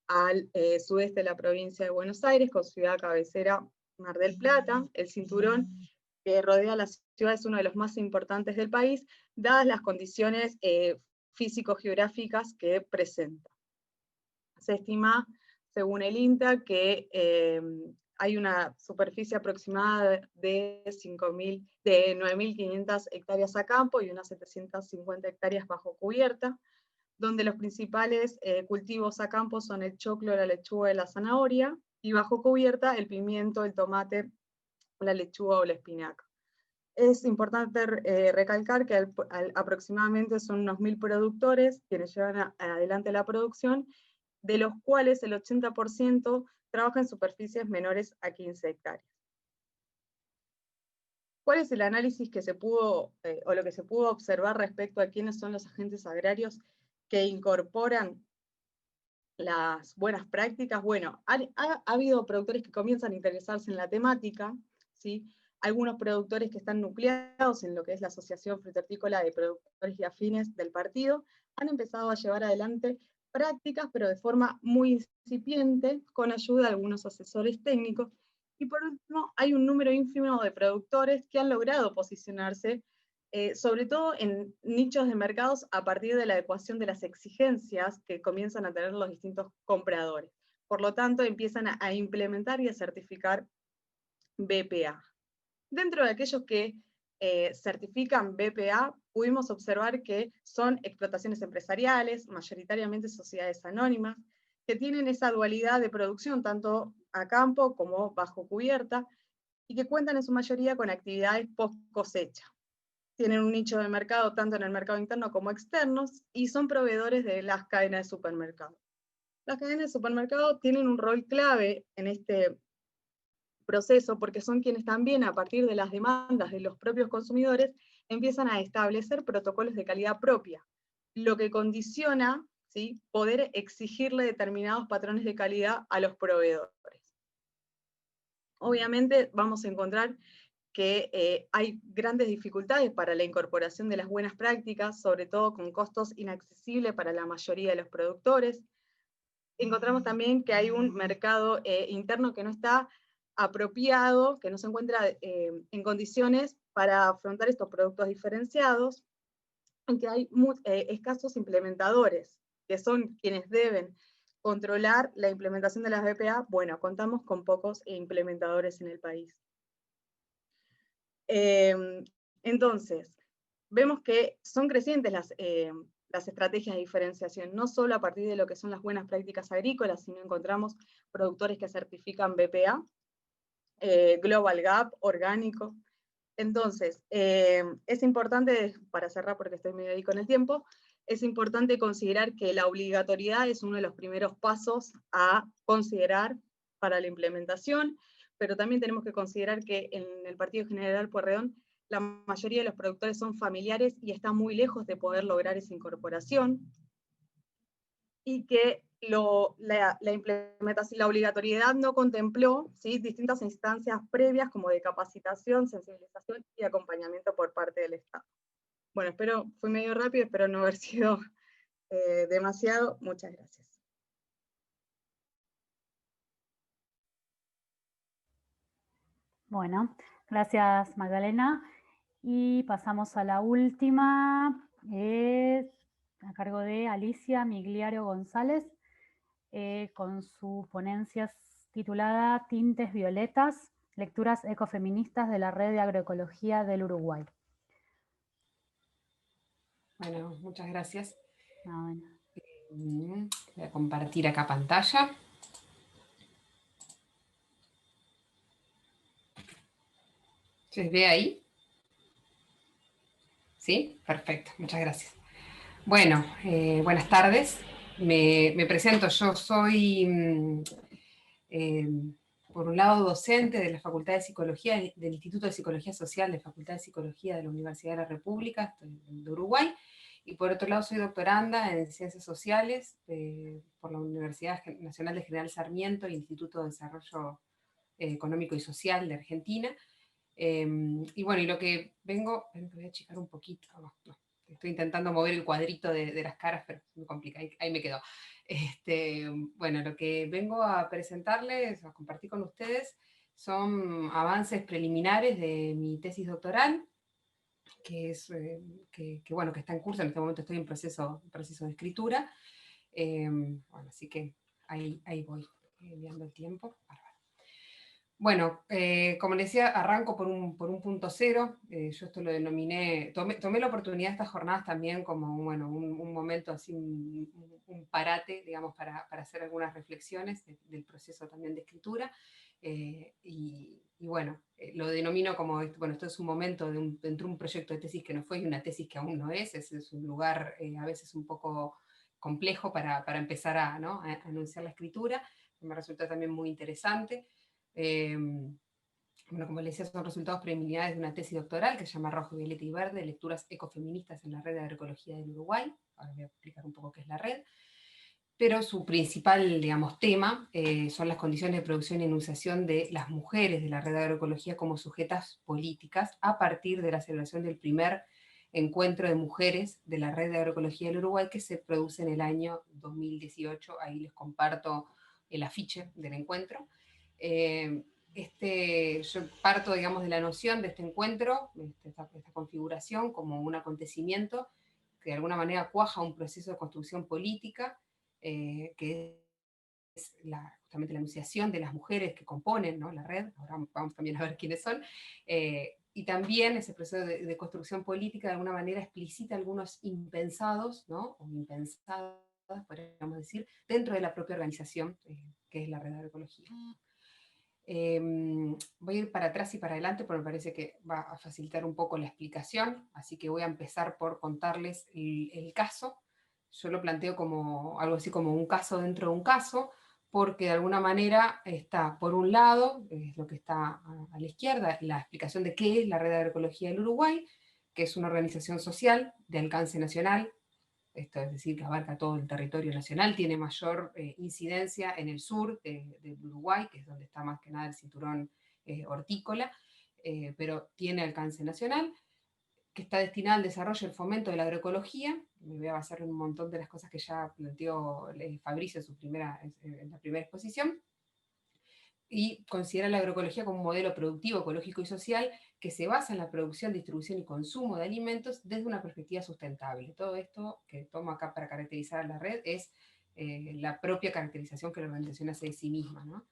al sudeste de la provincia de Buenos Aires, con ciudad cabecera Mar del Plata. El cinturón que rodea la ciudad es uno de los más importantes del país, dadas las condiciones físico-geográficas que presenta. Se estima, según el INTA, que hay una superficie aproximada de 9.500 hectáreas a campo y unas 750 hectáreas bajo cubierta, donde los principales cultivos a campo son el choclo, la lechuga y la zanahoria, y bajo cubierta el pimiento, el tomate, la lechuga o la espinaca. Es importante recalcar que aproximadamente son unos 1.000 productores quienes llevan adelante la producción, de los cuales el 80% trabaja en superficies menores a 15 hectáreas. ¿Cuál es el análisis que se pudo, o lo que se pudo observar respecto a quiénes son los agentes agrarios que incorporan las buenas prácticas? Bueno, ha habido productores que comienzan a interesarse en la temática, ¿sí? Algunos productores que están nucleados en lo que es la Asociación Frutícola de Productores y Afines del partido, han empezado a llevar adelante prácticas, pero de forma muy incipiente, con ayuda de algunos asesores técnicos. Y por último, hay un número ínfimo de productores que han logrado posicionarse, sobre todo en nichos de mercados, a partir de la adecuación de las exigencias que comienzan a tener los distintos compradores. Por lo tanto, empiezan a implementar y a certificar BPA. Dentro de aquellos que certifican BPA, pudimos observar que son explotaciones empresariales, mayoritariamente sociedades anónimas, que tienen esa dualidad de producción, tanto a campo como bajo cubierta, y que cuentan en su mayoría con actividades post cosecha. Tienen un nicho de mercado tanto en el mercado interno como externos, y son proveedores de las cadenas de supermercado. Las cadenas de supermercado tienen un rol clave en este proceso, porque son quienes también, a partir de las demandas de los propios consumidores, empiezan a establecer protocolos de calidad propia, lo que condiciona, ¿sí?, poder exigirle determinados patrones de calidad a los proveedores. Obviamente vamos a encontrar que hay grandes dificultades para la incorporación de las buenas prácticas, sobre todo con costos inaccesibles para la mayoría de los productores. Encontramos también que hay un mercado interno que no está apropiado, que no se encuentra en condiciones para afrontar estos productos diferenciados, en que hay escasos implementadores, que son quienes deben controlar la implementación de las BPA. Bueno, contamos con pocos implementadores en el país. Entonces, vemos que son crecientes las estrategias de diferenciación, no solo a partir de lo que son las buenas prácticas agrícolas, sino encontramos productores que certifican BPA, Global Gap, orgánico. Entonces, es importante, para cerrar porque estoy medio ahí con el tiempo, es importante considerar que la obligatoriedad es uno de los primeros pasos a considerar para la implementación, pero también tenemos que considerar que en el Partido General Pueyrredón la mayoría de los productores son familiares y están muy lejos de poder lograr esa incorporación, y que la implementación, la obligatoriedad no contempló, ¿sí?, distintas instancias previas como de capacitación, sensibilización y acompañamiento por parte del Estado. Bueno, fui medio rápido, espero no haber sido demasiado. Muchas gracias. Bueno, gracias Magdalena. Y pasamos a la última, a cargo de Alicia Migliario González, con su ponencia titulada Tintes Violetas, lecturas ecofeministas de la Red de Agroecología del Uruguay. Bueno, muchas gracias. Bueno. Voy a compartir acá pantalla. ¿Se ve ahí? ¿Sí? Perfecto, muchas gracias. Bueno, buenas tardes. Me presento, yo soy, por un lado, docente de la Facultad de Psicología, del Instituto de Psicología Social de la Facultad de Psicología de la Universidad de la República de Uruguay, y por otro lado soy doctoranda en Ciencias Sociales por la Universidad Nacional de General Sarmiento y Instituto de Desarrollo Económico y Social de Argentina. Y bueno, y lo que vengo, voy a achicar un poquito, no, estoy intentando mover el cuadrito de las caras, pero me complica, ahí me quedó. Bueno, lo que vengo a presentarles, a compartir con ustedes, son avances preliminares de mi tesis doctoral, que bueno, que está en curso, en este momento estoy en proceso de escritura. Bueno, así que ahí voy enviando el tiempo. Bueno, como les decía, arranco por un punto cero. Yo esto lo denominé, tomé la oportunidad de estas jornadas también como un momento así, un parate, digamos, para hacer algunas reflexiones del proceso también de escritura. Y bueno, lo denomino como, bueno, esto es un momento dentro de un proyecto de tesis que no fue y una tesis que aún no es un lugar a veces un poco complejo para empezar a anunciar la escritura. Me resulta también muy interesante. Bueno, como les decía, son resultados preliminares de una tesis doctoral que se llama Rojo, Violeta y Verde, lecturas ecofeministas en la Red de Agroecología del Uruguay. Ahora voy a explicar un poco qué es la red. Pero su principal, digamos, tema son las condiciones de producción y enunciación de las mujeres de la Red de Agroecología como sujetas políticas a partir de la celebración del primer encuentro de mujeres de la Red de Agroecología del Uruguay que se produce en el año 2018. Ahí les comparto el afiche del encuentro. Yo parto, digamos, de la noción de este encuentro, esta configuración como un acontecimiento que de alguna manera cuaja un proceso de construcción política, que es justamente la enunciación de las mujeres que componen, ¿no?, la red. Ahora vamos también a ver quiénes son. Y también ese proceso de construcción política de alguna manera explicita algunos impensados, ¿no?, o impensadas, podríamos decir, dentro de la propia organización que es la Red de Agroecología. Voy a ir para atrás y para adelante porque me parece que va a facilitar un poco la explicación, así que voy a empezar por contarles el caso. Yo lo planteo como algo así como un caso dentro de un caso, porque de alguna manera está, por un lado, es lo que está a la izquierda, la explicación de qué es la Red de Agroecología del Uruguay, que es una organización social de alcance nacional. Esto es decir, que abarca todo el territorio nacional, tiene mayor incidencia en el sur del Uruguay, que es donde está más que nada el cinturón hortícola, pero tiene alcance nacional, que está destinada al desarrollo y el fomento de la agroecología. Me voy a basar en un montón de las cosas que ya planteó Fabricio en la primera exposición, y considera la agroecología como un modelo productivo, ecológico y social que se basa en la producción, distribución y consumo de alimentos desde una perspectiva sustentable. Todo esto que tomo acá para caracterizar a la red es la propia caracterización que la organización hace de sí misma, ¿no?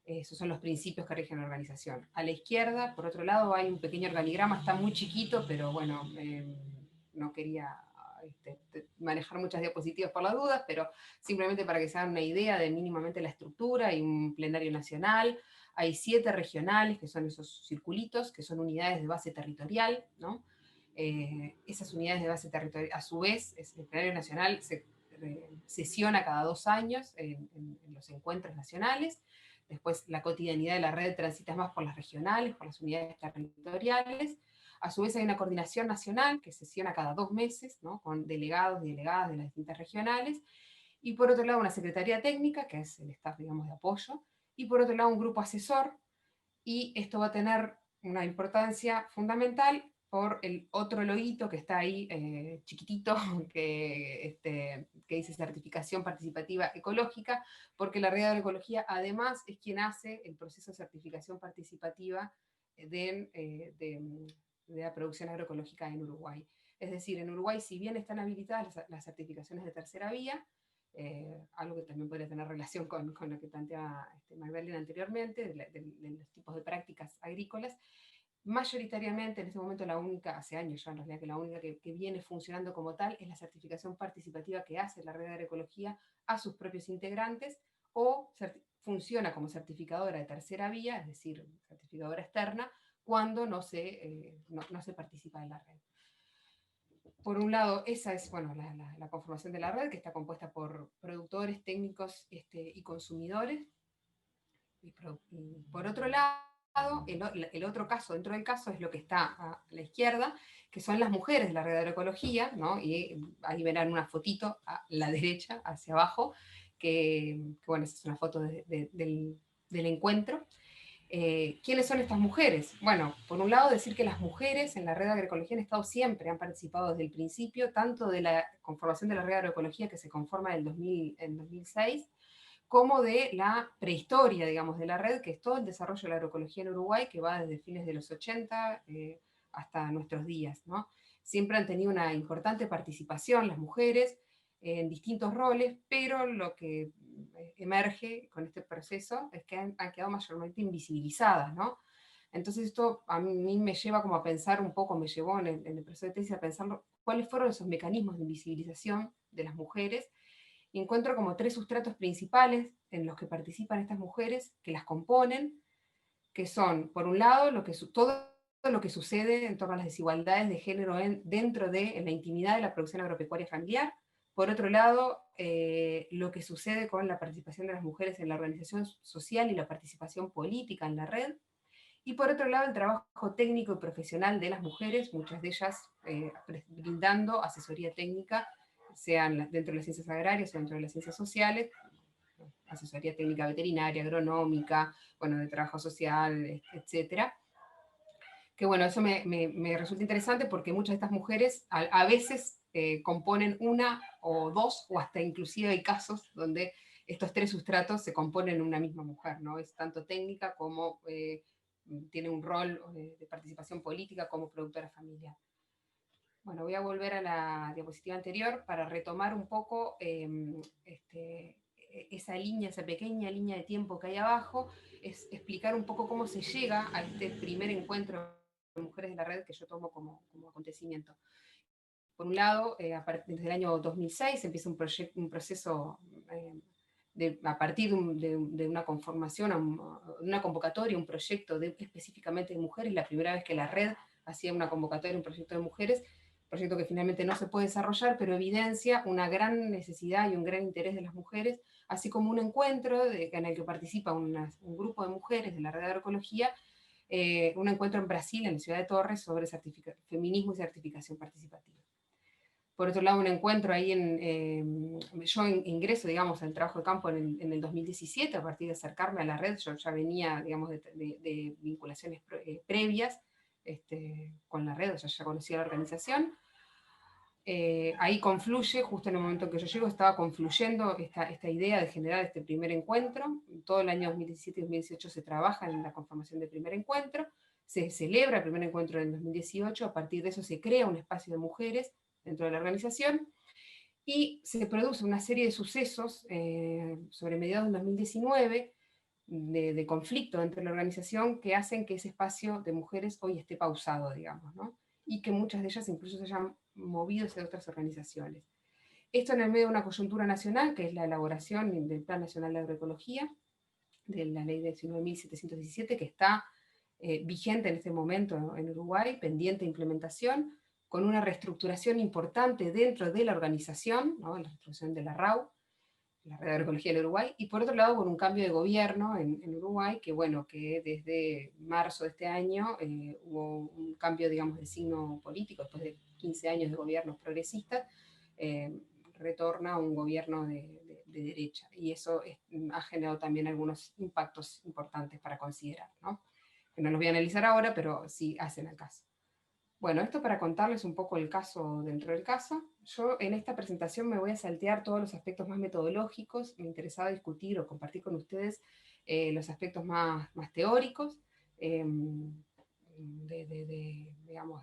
Esos son los principios que rigen la organización. A la izquierda, por otro lado, hay un pequeño organigrama, está muy chiquito, pero bueno, no quería manejar muchas diapositivas por las dudas, pero simplemente para que se hagan una idea de mínimamente la estructura. Hay un plenario nacional, hay 7 regionales, que son esos circulitos, que son unidades de base territorial, ¿no? Esas unidades de base territorial, a su vez, el plenario nacional se sesiona cada 2 años en los encuentros nacionales. Después la cotidianidad de la red transita más por las regionales, por las unidades territoriales. A su vez hay una coordinación nacional que sesiona cada 2 meses, ¿no?, con delegados y delegadas de las distintas regionales. Y por otro lado una secretaría técnica, que es el staff, digamos, de apoyo. Y por otro lado un grupo asesor. Y esto va a tener una importancia fundamental por el otro loguito que está ahí, chiquitito, que dice certificación participativa ecológica, porque la Red de Agroecología además es quien hace el proceso de certificación participativa de la producción agroecológica en Uruguay. Es decir, en Uruguay, si bien están habilitadas las certificaciones de tercera vía, algo que también podría tener relación con lo que planteaba Magdalena anteriormente, de los tipos de prácticas agrícolas, mayoritariamente en este momento la única, hace años ya en realidad, que la única que viene funcionando como tal es la certificación participativa que hace la red de agroecología a sus propios integrantes, o funciona como certificadora de tercera vía, es decir, certificadora externa, cuando no se participa en la red. Por un lado, esa es bueno, la conformación de la red, que está compuesta por productores, técnicos y consumidores. Y por otro lado, el otro caso dentro del caso es lo que está a la izquierda, que son las mujeres de la red de agroecología, ¿no? Y ahí verán una fotito a la derecha, hacia abajo, que bueno, esa es una foto del encuentro. ¿Quiénes son estas mujeres? Bueno, por un lado decir que las mujeres en la red de agroecología han estado siempre, han participado desde el principio, tanto de la conformación de la red de agroecología que se conforma en 2006, como de la prehistoria, digamos, de la red, que es todo el desarrollo de la agroecología en Uruguay, que va desde fines de los 80 hasta nuestros días, ¿no? Siempre han tenido una importante participación las mujeres en distintos roles, pero lo que emerge con este proceso es que han quedado mayormente invisibilizadas, ¿no? Entonces esto a mí me lleva como a pensar un poco, me llevó en el proceso de tesis a pensar cuáles fueron esos mecanismos de invisibilización de las mujeres, y encuentro como 3 sustratos principales en los que participan estas mujeres, que las componen, que son, por un lado, todo lo que sucede en torno a las desigualdades de género dentro de la intimidad de la producción agropecuaria familiar. Por otro lado, lo que sucede con la participación de las mujeres en la organización social y la participación política en la red. Y por otro lado, el trabajo técnico y profesional de las mujeres, muchas de ellas brindando asesoría técnica, sean dentro de las ciencias agrarias o dentro de las ciencias sociales, asesoría técnica veterinaria, agronómica, bueno, de trabajo social, etcétera. Que bueno, eso me resulta interesante porque muchas de estas mujeres a veces componen una o dos, o hasta inclusive hay casos donde estos 3 sustratos se componen en una misma mujer, ¿no? Es tanto técnica como tiene un rol de participación política como productora familiar. Bueno, voy a volver a la diapositiva anterior para retomar un poco esa línea, esa pequeña línea de tiempo que hay abajo, es explicar un poco cómo se llega a este primer encuentro de mujeres de la red que yo tomo como acontecimiento. Por un lado, desde el año 2006 empieza un proceso a partir de una conformación, una convocatoria, un proyecto específicamente de mujeres, la primera vez que la red hacía una convocatoria, un proyecto de mujeres, proyecto que finalmente no se puede desarrollar, pero evidencia una gran necesidad y un gran interés de las mujeres, así como un encuentro en el que participa un grupo de mujeres de la red de agroecología, un encuentro en Brasil, en la ciudad de Torres, sobre feminismo y certificación participativa. Por otro lado, un encuentro ahí yo ingreso, digamos, al trabajo de campo en el 2017, a partir de acercarme a la red. Yo ya venía, digamos, de vinculaciones previas con la red, o sea, ya conocía la organización. Ahí confluye, justo en el momento en que yo llego, estaba confluyendo esta idea de generar este primer encuentro. Todo el año 2017 y 2018 se trabaja en la conformación del primer encuentro, se celebra el primer encuentro en 2018, a partir de eso se crea un espacio de mujeres dentro de la organización, y se produce una serie de sucesos sobre mediados del 2019, de conflicto dentro de la organización, que hacen que ese espacio de mujeres hoy esté pausado, digamos, ¿no? Y que muchas de ellas incluso se hayan movido hacia otras organizaciones. Esto en el medio de una coyuntura nacional, que es la elaboración del Plan Nacional de Agroecología, de la ley de 19.717, que está vigente en este momento en Uruguay, pendiente de implementación, con una reestructuración importante dentro de la organización, ¿no? La reestructuración de la RAU, la Red de Agroecología del Uruguay, y por otro lado con un cambio de gobierno en Uruguay, que bueno, que desde marzo de este año hubo un cambio, digamos, de signo político, después de 15 años de gobiernos progresistas, retorna a un gobierno de derecha, y eso ha generado también algunos impactos importantes para considerar, ¿no? Que no los voy a analizar ahora, pero sí hacen el caso. Bueno, esto para contarles un poco el caso dentro del caso. Yo en esta presentación me voy a saltear todos los aspectos más metodológicos. Me interesaba discutir o compartir con ustedes los aspectos más teóricos. digamos,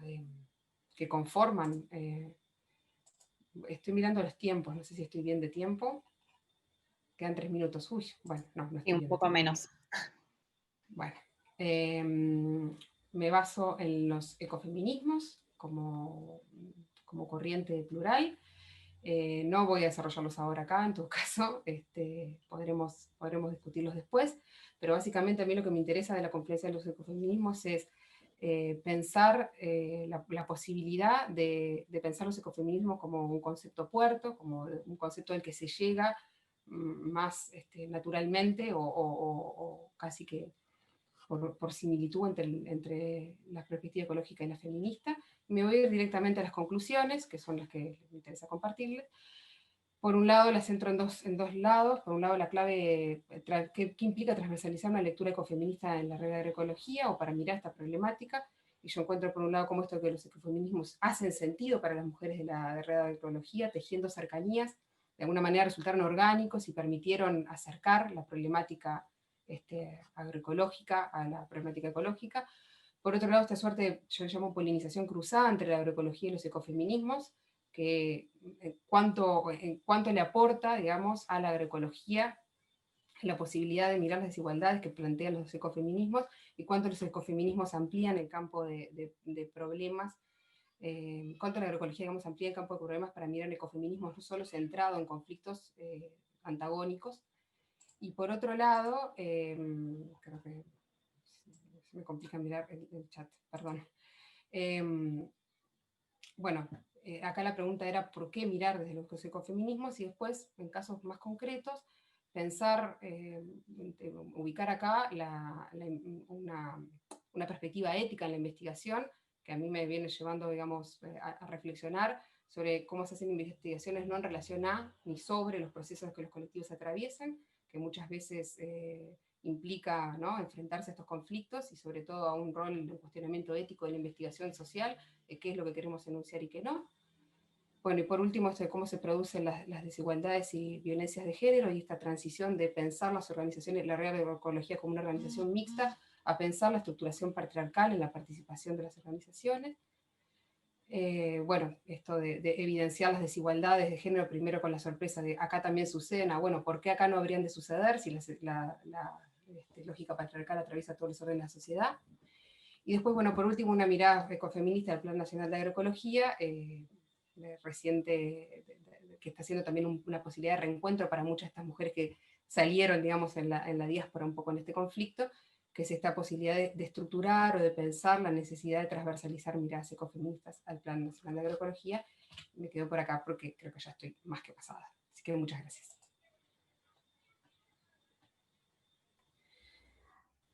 que conforman. Estoy mirando los tiempos, no sé si estoy bien de tiempo. Quedan 3 minutos. Uy, bueno, no estoy Y un bien. poco menos. Bueno, me baso en los ecofeminismos como corriente plural. No voy a desarrollarlos ahora acá, en todo caso, podremos discutirlos después, pero básicamente a mí lo que me interesa de la confluencia de los ecofeminismos es pensar la posibilidad de pensar los ecofeminismos como un concepto puerto, como un concepto al que se llega más naturalmente o casi que por similitud entre la perspectiva ecológica y la feminista. Me voy a ir directamente a las conclusiones, que son las que me interesa compartirles. Por un lado, las centro en dos lados. Por un lado, la clave, ¿qué implica transversalizar una lectura ecofeminista en la red de agroecología o para mirar esta problemática? Y yo encuentro, por un lado, cómo esto que los ecofeminismos hacen sentido para las mujeres de la red de agroecología, tejiendo cercanías, de alguna manera resultaron orgánicos y permitieron acercar la problemática agroecológica a la problemática ecológica. Por otro lado, esta suerte, yo llamo polinización cruzada entre la agroecología y los ecofeminismos, que en cuánto le aporta, digamos, a la agroecología la posibilidad de mirar las desigualdades que plantean los ecofeminismos y cuánto los ecofeminismos amplían el campo de problemas, cuánto la agroecología, digamos, amplía el campo de problemas para mirar el ecofeminismo no solo centrado en conflictos antagónicos. Y por otro lado, creo que se me complica mirar el chat, perdón. Bueno, acá la pregunta era por qué mirar desde los ecofeminismos y después, en casos más concretos, pensar, ubicar acá una perspectiva ética en la investigación que a mí me viene llevando, digamos, a reflexionar sobre cómo se hacen investigaciones no en relación a ni sobre los procesos que los colectivos atraviesan, que muchas veces implica, ¿no?, enfrentarse a estos conflictos y sobre todo a un rol de cuestionamiento ético de la investigación social, qué es lo que queremos enunciar y qué no. Bueno, y por último, cómo se producen las desigualdades y violencias de género y esta transición de pensar las organizaciones, la red de agroecología como una organización mixta, a pensar la estructuración patriarcal en la participación de las organizaciones. Bueno, esto de evidenciar las desigualdades de género, primero con la sorpresa de acá también suceden, bueno, ¿por qué acá no habrían de suceder si la lógica patriarcal atraviesa todos los órdenes de la sociedad? Y después, bueno, por último, una mirada ecofeminista del Plan Nacional de Agroecología, reciente, que está siendo también una posibilidad de reencuentro para muchas de estas mujeres que salieron, digamos, en la diáspora un poco en este conflicto, que es esta posibilidad de estructurar o de pensar la necesidad de transversalizar miradas ecofeministas al Plan Nacional de Agroecología. Me quedo por acá porque creo que ya estoy más que pasada. Así que muchas gracias.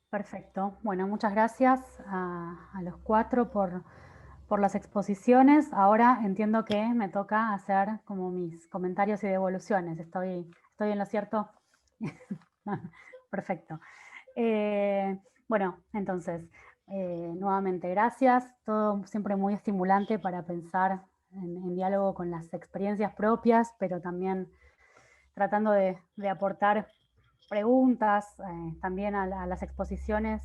Perfecto. Bueno, muchas gracias a los cuatro por las exposiciones. Ahora entiendo que me toca hacer como mis comentarios y devoluciones. ¿Estoy en lo cierto? Perfecto. Bueno, entonces, nuevamente gracias. Todo siempre muy estimulante para pensar en diálogo con las experiencias propias, pero también tratando de aportar preguntas también a las exposiciones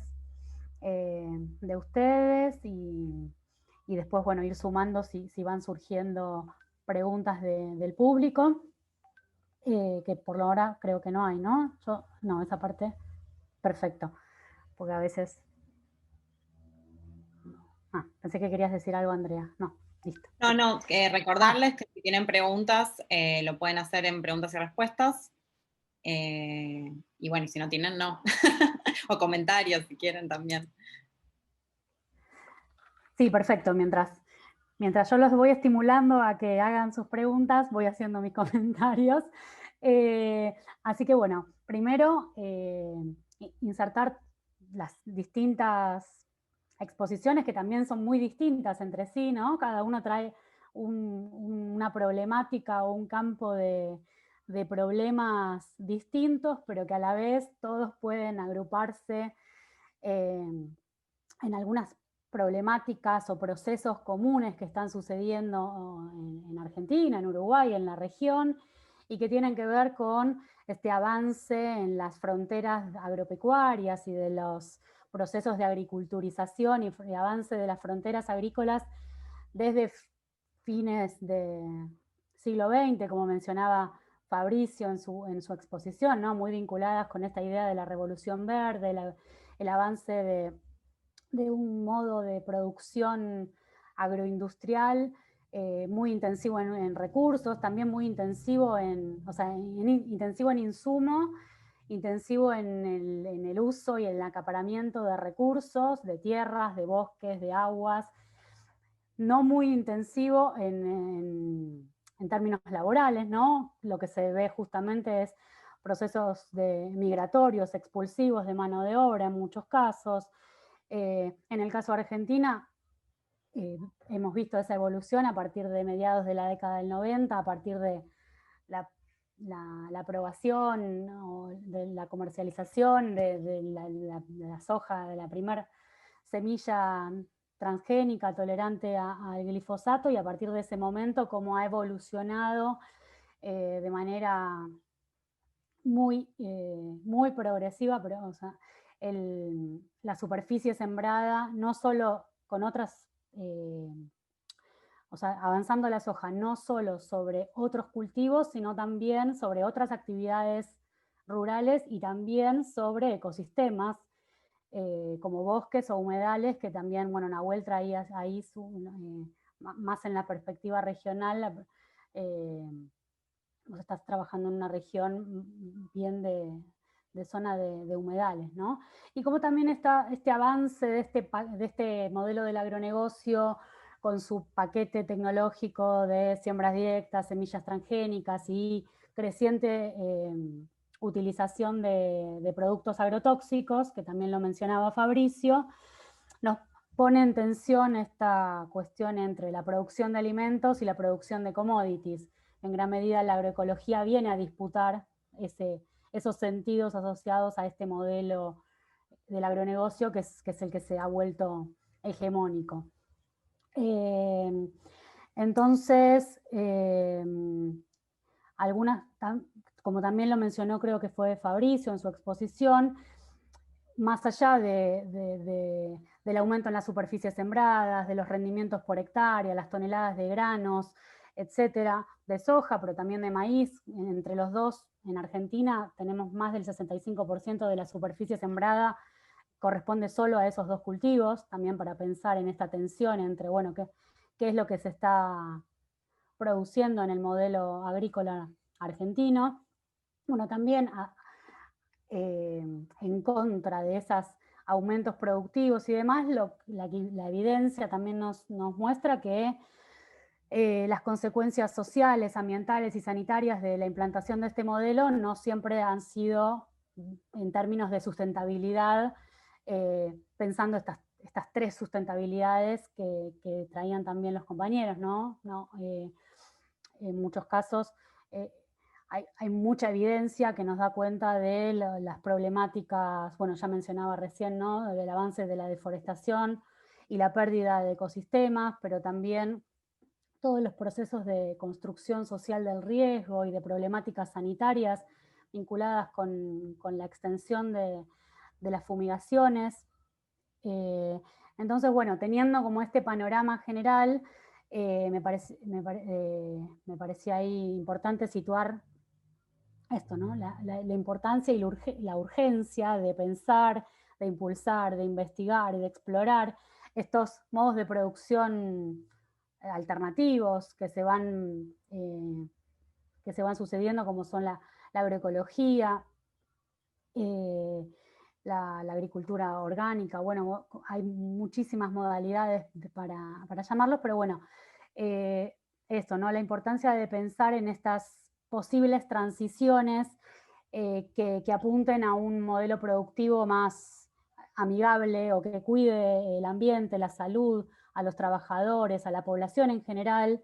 de ustedes y después, bueno, ir sumando si van surgiendo preguntas del público, que por lo ahora creo que no hay, ¿no? No, esa parte, perfecto, porque a veces... pensé que querías decir algo, Andrea. No, listo. No, recordarles que si tienen preguntas, lo pueden hacer en preguntas y respuestas. Y bueno, si no tienen, no. O comentarios, si quieren también. Sí, perfecto. Mientras yo los voy estimulando a que hagan sus preguntas, voy haciendo mis comentarios. Así que bueno, primero insertar las distintas exposiciones que también son muy distintas entre sí, ¿no? Cada uno trae una problemática o un campo de problemas distintos, pero que a la vez todos pueden agruparse en algunas problemáticas o procesos comunes que están sucediendo en Argentina, en Uruguay, en la región, y que tienen que ver con este avance en las fronteras agropecuarias y de los procesos de agriculturización y avance de las fronteras agrícolas desde fines del siglo XX, como mencionaba Fabricio en su exposición, ¿no? Muy vinculadas con esta idea de la revolución verde, el avance de un modo de producción agroindustrial muy intensivo en recursos, también muy intensivo intensivo en insumo, intensivo en el uso y el acaparamiento de recursos, de tierras, de bosques, de aguas, no muy intensivo en términos laborales, ¿no? Lo que se ve justamente es procesos migratorios, expulsivos de mano de obra en muchos casos. En el caso de Argentina, hemos visto esa evolución a partir de mediados de la década del 90, a partir de la aprobación, ¿no?, de la comercialización de la soja, de la primera semilla transgénica tolerante al glifosato, y a partir de ese momento cómo ha evolucionado de manera muy progresiva, pero la superficie sembrada, no solo con otras, avanzando la soja no solo sobre otros cultivos, sino también sobre otras actividades rurales y también sobre ecosistemas, como bosques o humedales, que también, bueno, Nahuel traía ahí más en la perspectiva regional. Vos estás trabajando en una región bien de zona de humedales, ¿no? Y como también está este avance de este modelo del agronegocio con su paquete tecnológico de siembras directas, semillas transgénicas y creciente utilización de productos agrotóxicos, que también lo mencionaba Fabricio, nos pone en tensión esta cuestión entre la producción de alimentos y la producción de commodities. En gran medida la agroecología viene a disputar esos sentidos asociados a este modelo del agronegocio que es el que se ha vuelto hegemónico. Entonces, algunas, como también lo mencionó, creo que fue Fabricio en su exposición, más allá del aumento en las superficies sembradas, de los rendimientos por hectárea, las toneladas de granos, etcétera, de soja, pero también de maíz, entre los dos, en Argentina tenemos más del 65% de la superficie sembrada corresponde solo a esos dos cultivos, también para pensar en esta tensión entre, bueno, qué es lo que se está produciendo en el modelo agrícola argentino. Bueno, también en contra de esos aumentos productivos y demás, la evidencia también nos muestra que las consecuencias sociales, ambientales y sanitarias de la implantación de este modelo no siempre han sido, en términos de sustentabilidad, pensando estas tres sustentabilidades que traían también los compañeros, ¿no? En muchos casos hay mucha evidencia que nos da cuenta de las problemáticas, bueno, ya mencionaba recién, ¿no?, del avance de la deforestación y la pérdida de ecosistemas, pero también todos los procesos de construcción social del riesgo y de problemáticas sanitarias vinculadas con la extensión de las fumigaciones. Entonces, bueno, teniendo como este panorama general, me parecía ahí importante situar esto, ¿no? La importancia y la urgencia de pensar, de impulsar, de investigar y de explorar estos modos de producción alternativos que se van sucediendo, como son la agroecología, la agricultura orgánica. Bueno, hay muchísimas modalidades para llamarlos, pero bueno, esto, ¿no? La importancia de pensar en estas posibles transiciones que apunten a un modelo productivo más amigable o que cuide el ambiente, la salud, a los trabajadores, a la población en general,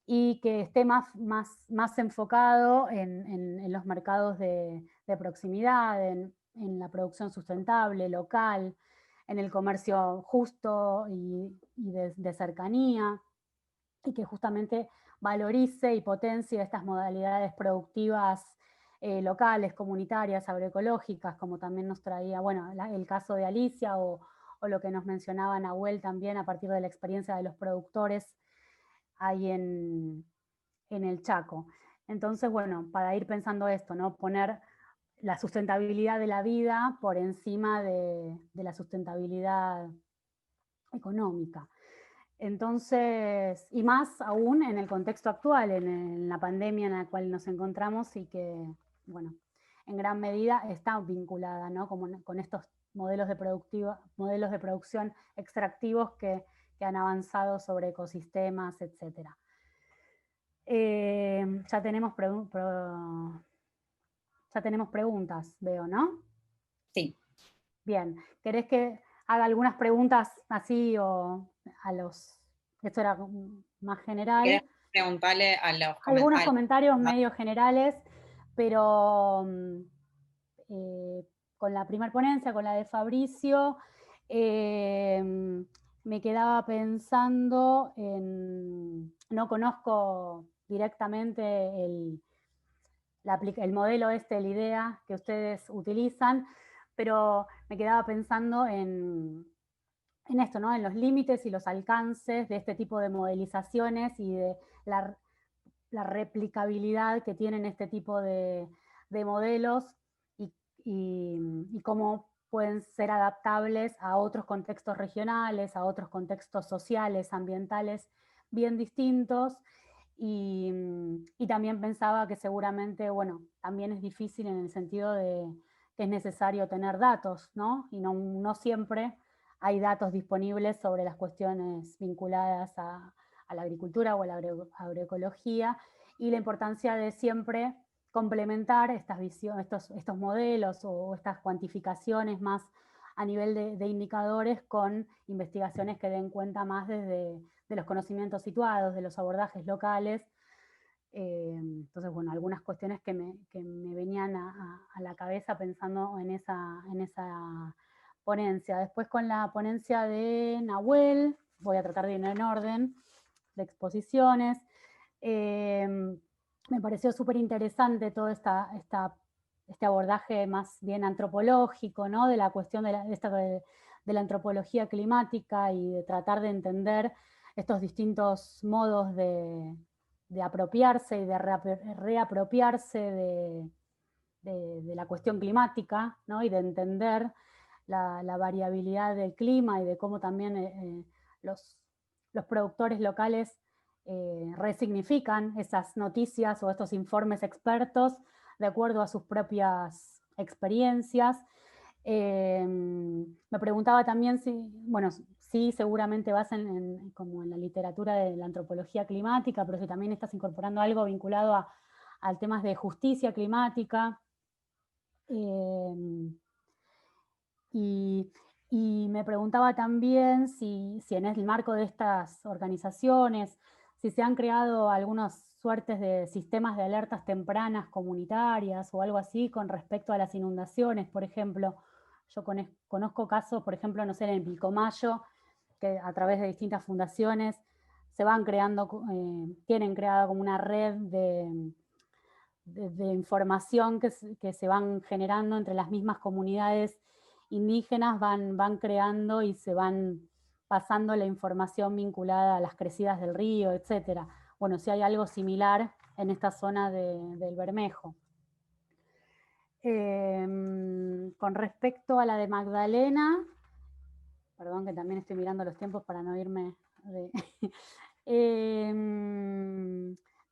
y que esté más enfocado en los mercados de proximidad, en la producción sustentable, local, en el comercio justo y de cercanía, y que justamente valorice y potencie estas modalidades productivas locales, comunitarias, agroecológicas, como también nos traía, bueno, el caso de Alicia o lo que nos mencionaba Nahuel también a partir de la experiencia de los productores ahí en el Chaco. Entonces, bueno, para ir pensando esto, ¿no? Poner la sustentabilidad de la vida por encima de la sustentabilidad económica. Entonces, y más aún en el contexto actual, en la pandemia en la cual nos encontramos y que, bueno, en gran medida está vinculada, ¿no? Como con estos modelos de producción extractivos que han avanzado sobre ecosistemas, etc. Ya tenemos preguntas, veo, ¿no? Sí. Bien, ¿querés que haga algunas preguntas así o a los... Esto era más general. ¿Querés preguntarle a los algunos comentarios medio generales, pero con la primera ponencia, con la de Fabricio, me quedaba pensando en... No conozco directamente el modelo el IDEA que ustedes utilizan, pero me quedaba pensando en esto, ¿no? En los límites y los alcances de este tipo de modelizaciones y de la replicabilidad que tienen este tipo de modelos y cómo pueden ser adaptables a otros contextos regionales, a otros contextos sociales, ambientales bien distintos. Y también pensaba que seguramente, bueno, también es difícil en el sentido de que es necesario tener datos, ¿no? Y no siempre hay datos disponibles sobre las cuestiones vinculadas a la agricultura o a la agroecología, y la importancia de siempre complementar estas visiones, estos modelos o estas cuantificaciones más a nivel de indicadores con investigaciones que den cuenta más de los conocimientos situados, de los abordajes locales. Entonces, bueno, algunas cuestiones que me venían a la cabeza pensando en esa ponencia. Después con la ponencia de Nahuel, voy a tratar de ir en orden, de exposiciones. Me pareció súper interesante todo este abordaje más bien antropológico, ¿no? De la cuestión de la antropología climática y de tratar de entender estos distintos modos de apropiarse y de reapropiarse de la cuestión climática, ¿no? Y de entender la variabilidad del clima y de cómo también los productores locales resignifican esas noticias o estos informes expertos de acuerdo a sus propias experiencias. Me preguntaba también si, bueno, sí, seguramente vas como en la literatura de la antropología climática, pero si también estás incorporando algo vinculado a temas de justicia climática. Y me preguntaba también si en el marco de estas organizaciones, si se han creado algunas suertes de sistemas de alertas tempranas comunitarias o algo así con respecto a las inundaciones. Por ejemplo, yo conozco casos, por ejemplo, no sé, en Pilcomayo, que a través de distintas fundaciones se van creando, tienen creada como una red de información que se van generando entre las mismas comunidades indígenas, van creando y se van pasando la información vinculada a las crecidas del río, etc. Bueno, si hay algo similar en esta zona del Bermejo. Con respecto a la de Magdalena, perdón que también estoy mirando los tiempos para no irme de...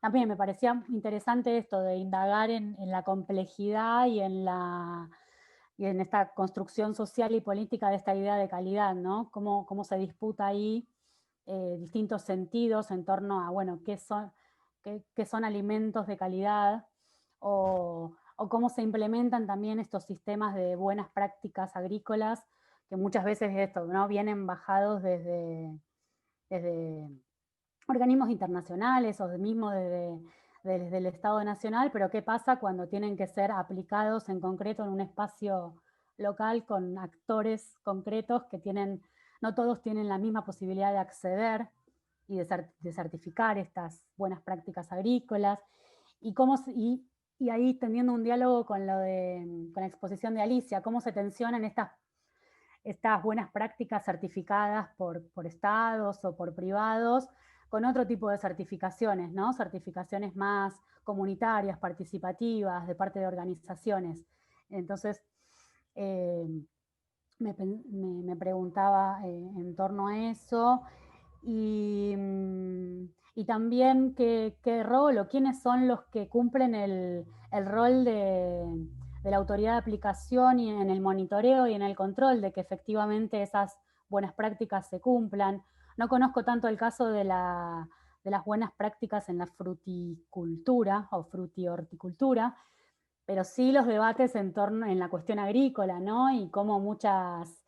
También me parecía interesante esto de indagar en la complejidad y en esta construcción social y política de esta idea de calidad, ¿no? Cómo se disputa ahí distintos sentidos en torno a, bueno, qué son alimentos de calidad o cómo se implementan también estos sistemas de buenas prácticas agrícolas que muchas veces esto, ¿no? Vienen bajados desde organismos internacionales o mismo desde el Estado Nacional, pero ¿qué pasa cuando tienen que ser aplicados en concreto en un espacio local con actores concretos que no todos tienen la misma posibilidad de acceder y de certificar estas buenas prácticas agrícolas? Y y ahí teniendo un diálogo con la exposición de Alicia, cómo se tensionan estas buenas prácticas certificadas por estados o por privados, con otro tipo de certificaciones, ¿no? Certificaciones más comunitarias, participativas, de parte de organizaciones. Entonces, me preguntaba en torno a eso, y también qué rol o quiénes son los que cumplen el rol de la autoridad de aplicación y en el monitoreo y en el control de que efectivamente esas buenas prácticas se cumplan. No conozco tanto el caso de las buenas prácticas en la fruticultura o frutihorticultura, pero sí los debates en la cuestión agrícola, ¿no? Y cómo muchas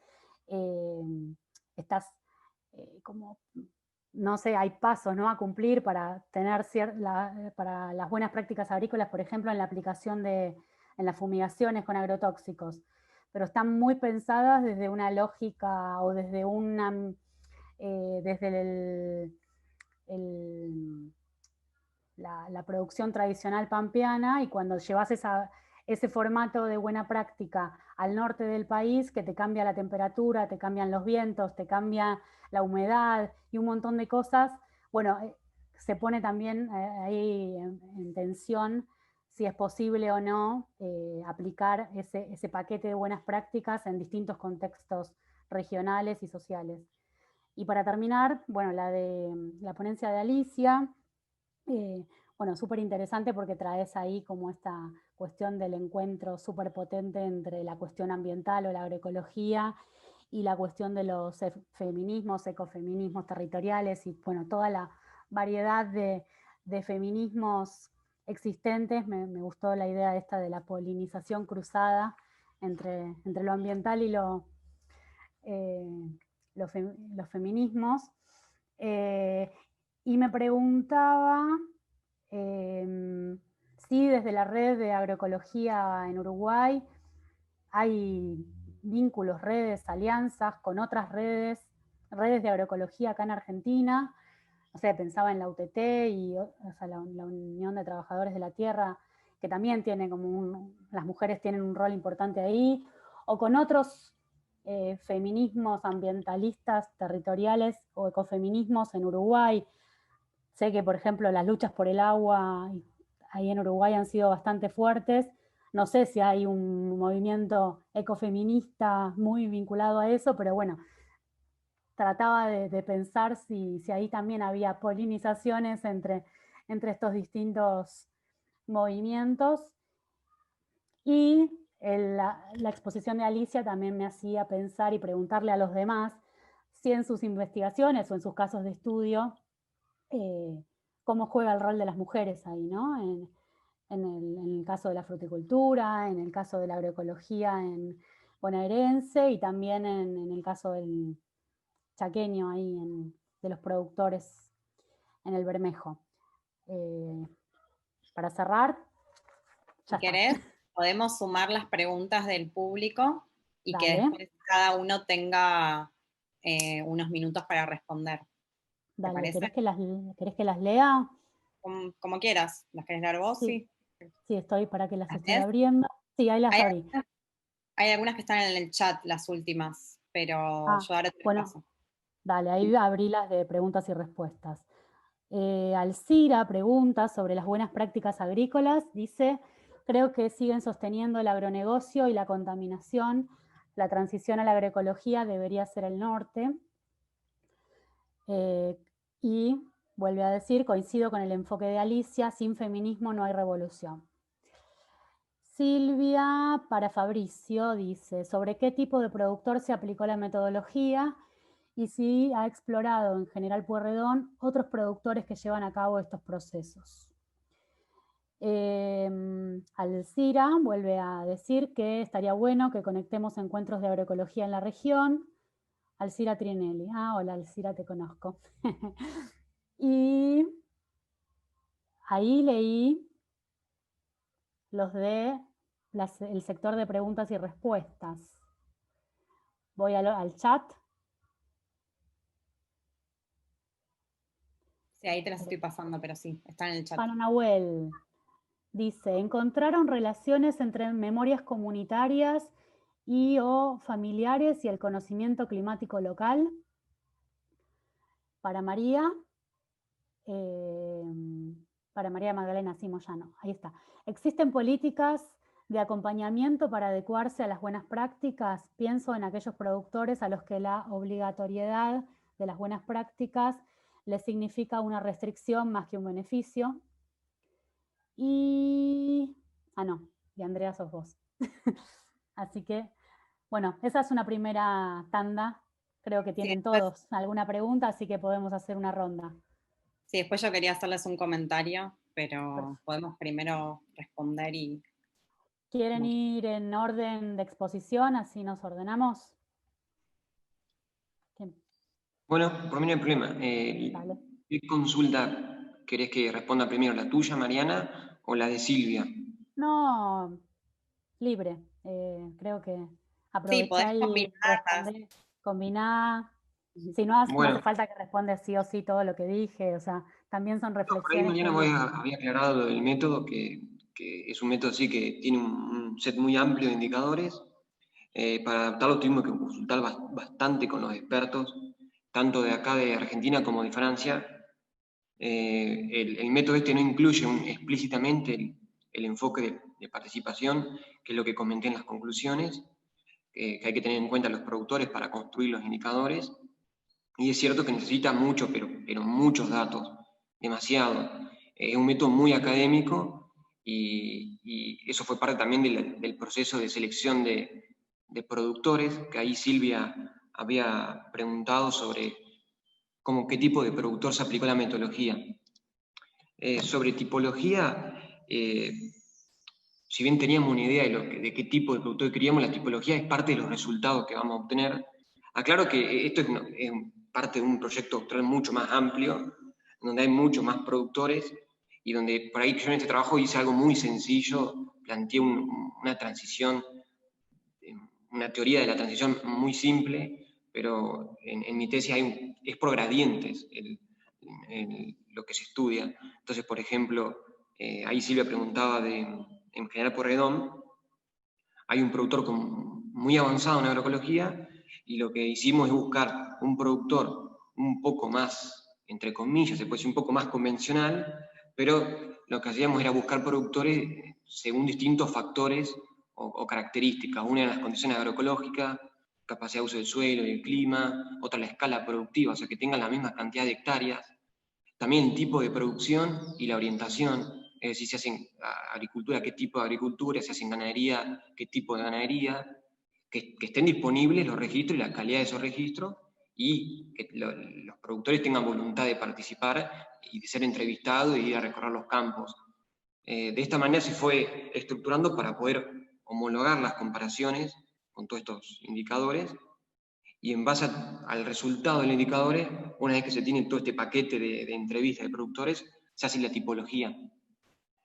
como, no sé, hay pasos, ¿no?, a cumplir para tener para las buenas prácticas agrícolas, por ejemplo, en la aplicación en las fumigaciones con agrotóxicos, pero están muy pensadas desde una lógica o desde la producción tradicional pampeana, y cuando llevas ese formato de buena práctica al norte del país, que te cambia la temperatura, te cambian los vientos, te cambia la humedad y un montón de cosas, bueno, se pone también ahí en tensión si es posible o no aplicar ese paquete de buenas prácticas en distintos contextos regionales y sociales. Y para terminar, bueno, la ponencia de Alicia, bueno, súper interesante porque traes ahí como esta cuestión del encuentro súper potente entre la cuestión ambiental o la agroecología y la cuestión de los feminismos, ecofeminismos territoriales, y bueno, toda la variedad de feminismos existentes. Me gustó la idea esta de la polinización cruzada entre lo ambiental y los feminismos. Y me preguntaba si desde la red de agroecología en Uruguay hay vínculos, redes, alianzas con otras redes de agroecología acá en Argentina. No sé, pensaba en la UTT y la Unión de Trabajadores de la Tierra, que también tiene las mujeres tienen un rol importante ahí, o con otros feminismos ambientalistas territoriales o ecofeminismos en Uruguay. Sé que, por ejemplo, las luchas por el agua ahí en Uruguay han sido bastante fuertes. No sé si hay un movimiento ecofeminista muy vinculado a eso, pero bueno, trataba de pensar si ahí también había polinizaciones entre estos distintos movimientos. Y la exposición de Alicia también me hacía pensar y preguntarle a los demás si en sus investigaciones o en sus casos de estudio, cómo juega el rol de las mujeres ahí, ¿no? En el caso de la fruticultura, en el caso de la agroecología bonaerense, y también en el caso del chaqueño ahí, de los productores en el Bermejo. Para cerrar, si querés, podemos sumar las preguntas del público y Dale. que después cada uno tenga unos minutos para responder. Dale, ¿querés que las lea? Como quieras. ¿Las querés leer vos? Sí. Sí, estoy para que las estoy abriendo. Sí, ahí las abrí. Hay algunas que están en el chat, las últimas, pero yo ahora te las paso. Dale, ahí abrí las de preguntas y respuestas. Alcira pregunta sobre las buenas prácticas agrícolas. Dice, creo que siguen sosteniendo el agronegocio y la contaminación. La transición a la agroecología debería ser el norte. Y vuelve a decir, coincido con el enfoque de Alicia, sin feminismo no hay revolución. Silvia, para Fabricio, dice, ¿sobre qué tipo de productor se aplicó la metodología? Y si ha explorado en General Pueyrredón otros productores que llevan a cabo estos procesos. Alcira vuelve a decir que estaría bueno que conectemos encuentros de agroecología en la región. Alcira Trinelli. Hola Alcira, te conozco. Y ahí leí los de el sector de preguntas y respuestas. Voy al chat. Sí, ahí te las estoy pasando, pero sí, están en el chat. Ana Nahuel dice, encontraron relaciones entre memorias comunitarias y o familiares y el conocimiento climático local. Para María Magdalena, sí, Moyano, ahí está. ¿Existen políticas de acompañamiento para adecuarse a las buenas prácticas? Pienso en aquellos productores a los que la obligatoriedad de las buenas prácticas les significa una restricción más que un beneficio. Y Andrea sos vos. Así que, bueno, esa es una primera tanda. Creo que tienen todos alguna pregunta, así que podemos hacer una ronda. Sí, después yo quería hacerles un comentario, pero podemos primero responder y... ¿Quieren ir en orden de exposición? Así nos ordenamos. Bueno, por mí no hay problema. ¿Qué consulta querés que responda primero? ¿La tuya, Mariana, o la de Silvia? No, libre. Creo que aprovechá y respondé, combiná. Si no, no hace falta que respondas sí o sí todo lo que dije, o sea, también son reflexiones. Por ahí Mariana había aclarado lo del método, que es un método sí que tiene un set muy amplio de indicadores. Para adaptarlo tuvimos que consultar bastante con los expertos, tanto de acá de Argentina como de Francia. El método este no incluye explícitamente el enfoque de participación, que es lo que comenté en las conclusiones, que hay que tener en cuenta los productores para construir los indicadores. Y es cierto que necesita mucho, pero muchos datos, demasiado. Es un método muy académico y eso fue parte también del proceso de selección de productores, que ahí Silvia había preguntado sobre qué tipo de productor se aplicó la metodología. Sobre tipología, si bien teníamos una idea de qué tipo de productor queríamos, la tipología es parte de los resultados que vamos a obtener. Aclaro que esto es parte de un proyecto doctoral mucho más amplio, donde hay muchos más productores, y donde por ahí yo en este trabajo hice algo muy sencillo, planteé una transición, una teoría de la transición muy simple, pero en mi tesis es por gradientes lo que se estudia. Entonces, por ejemplo, ahí Silvia preguntaba en General Porredón, hay un productor muy avanzado en agroecología, y lo que hicimos es buscar un productor un poco más, entre comillas, se puede decir un poco más convencional, pero lo que hacíamos era buscar productores según distintos factores o características. Una en las condiciones agroecológicas, capacidad de uso del suelo y el clima, otra la escala productiva, o sea, que tengan la misma cantidad de hectáreas. También el tipo de producción y la orientación, es decir, si hacen agricultura, qué tipo de agricultura, si hacen ganadería, qué tipo de ganadería, que estén disponibles los registros y la calidad de esos registros, y que los productores tengan voluntad de participar y de ser entrevistados y ir a recorrer los campos. De esta manera se fue estructurando para poder homologar las comparaciones con todos estos indicadores, y en base al resultado de los indicadores, una vez que se tiene todo este paquete de entrevistas de productores, se hace la tipología.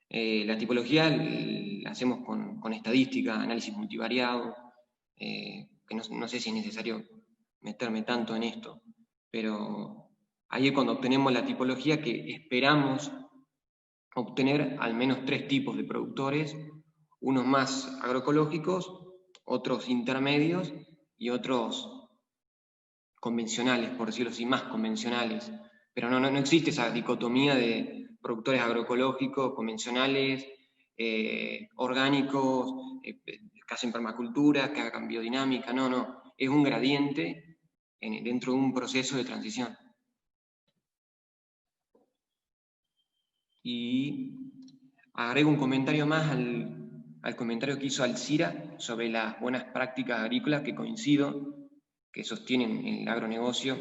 La tipología la hacemos con estadística, análisis multivariado, que no sé si es necesario meterme tanto en esto, pero ahí es cuando obtenemos la tipología, que esperamos obtener al menos 3 tipos de productores, unos más agroecológicos, otros intermedios y otros convencionales, por decirlo así, más convencionales. Pero no existe esa dicotomía de productores agroecológicos, convencionales, orgánicos, que hacen permacultura, que hagan biodinámica. No. Es un gradiente dentro de un proceso de transición. Y agrego un comentario más al comentario que hizo Alcira sobre las buenas prácticas agrícolas, que coincido, que sostienen el agronegocio,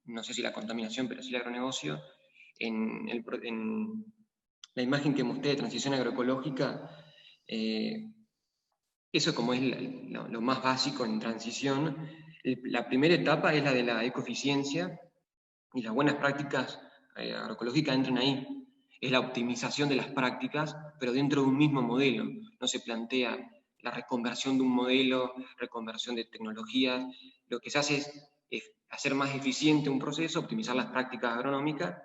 no sé si la contaminación, pero sí el agronegocio. En la imagen que mostré de transición agroecológica, eso como es lo más básico en transición. La primera etapa es la de la ecoeficiencia, y las buenas prácticas agroecológicas entran ahí. Es la optimización de las prácticas, pero dentro de un mismo modelo. No se plantea la reconversión de un modelo, reconversión de tecnologías. Lo que se hace es hacer más eficiente un proceso, optimizar las prácticas agronómicas.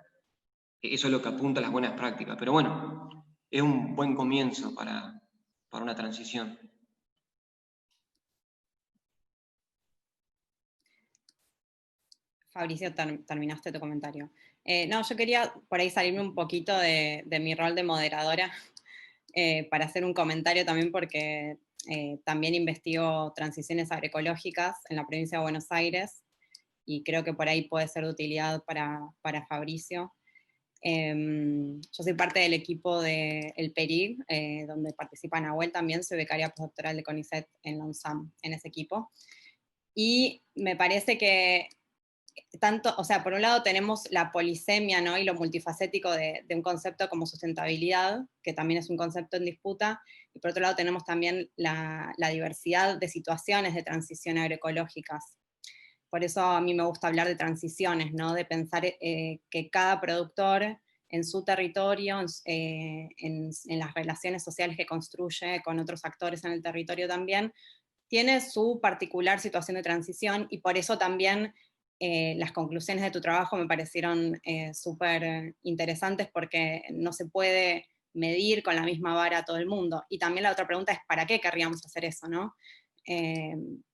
Eso es lo que apunta a las buenas prácticas. Pero bueno, es un buen comienzo para una transición. Fabricio, terminaste tu comentario. No, yo quería por ahí salirme un poquito de mi rol de moderadora para hacer un comentario también porque también investigo transiciones agroecológicas en la provincia de Buenos Aires y creo que por ahí puede ser de utilidad para Fabricio. Yo soy parte del equipo del PERIG, donde participa Nahuel también, soy becaria postdoctoral de CONICET en la UNSAM, en ese equipo. Y me parece que tanto, o sea, por un lado tenemos la polisemia, ¿no? Y lo multifacético de un concepto como sustentabilidad, que también es un concepto en disputa, y por otro lado tenemos también la diversidad de situaciones de transición agroecológicas. Por eso a mí me gusta hablar de transiciones, ¿no? De pensar que cada productor en su territorio, en las relaciones sociales que construye con otros actores en el territorio también, tiene su particular situación de transición, y por eso también las conclusiones de tu trabajo me parecieron súper interesantes, porque no se puede medir con la misma vara a todo el mundo. Y también la otra pregunta es, ¿para qué querríamos hacer eso, no?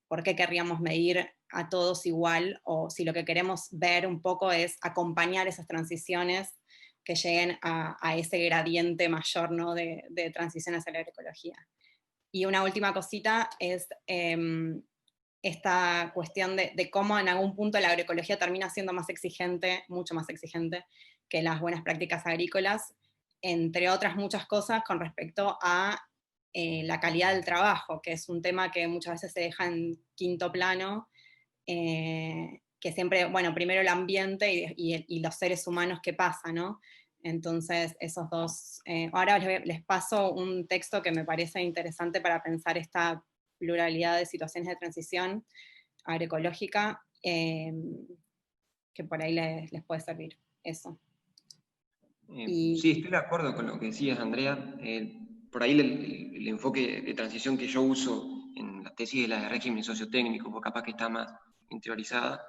¿Por qué querríamos medir a todos igual? O si lo que queremos ver un poco es acompañar esas transiciones que lleguen a ese gradiente mayor, ¿no? de transición hacia la agroecología. Y una última cosita es esta cuestión de cómo en algún punto la agroecología termina siendo más exigente, mucho más exigente que las buenas prácticas agrícolas, entre otras muchas cosas con respecto a la calidad del trabajo, que es un tema que muchas veces se deja en quinto plano, que siempre, bueno, primero el ambiente y los seres humanos que pasa, ¿no? Entonces, esos dos. Ahora les paso un texto que me parece interesante para pensar esta pluralidad de situaciones de transición agroecológica, que por ahí les puede servir eso. Sí, estoy de acuerdo con lo que decías, Andrea. Por ahí el enfoque de transición que yo uso en la tesis de la de régimen sociotécnico, pues capaz que está más interiorizada.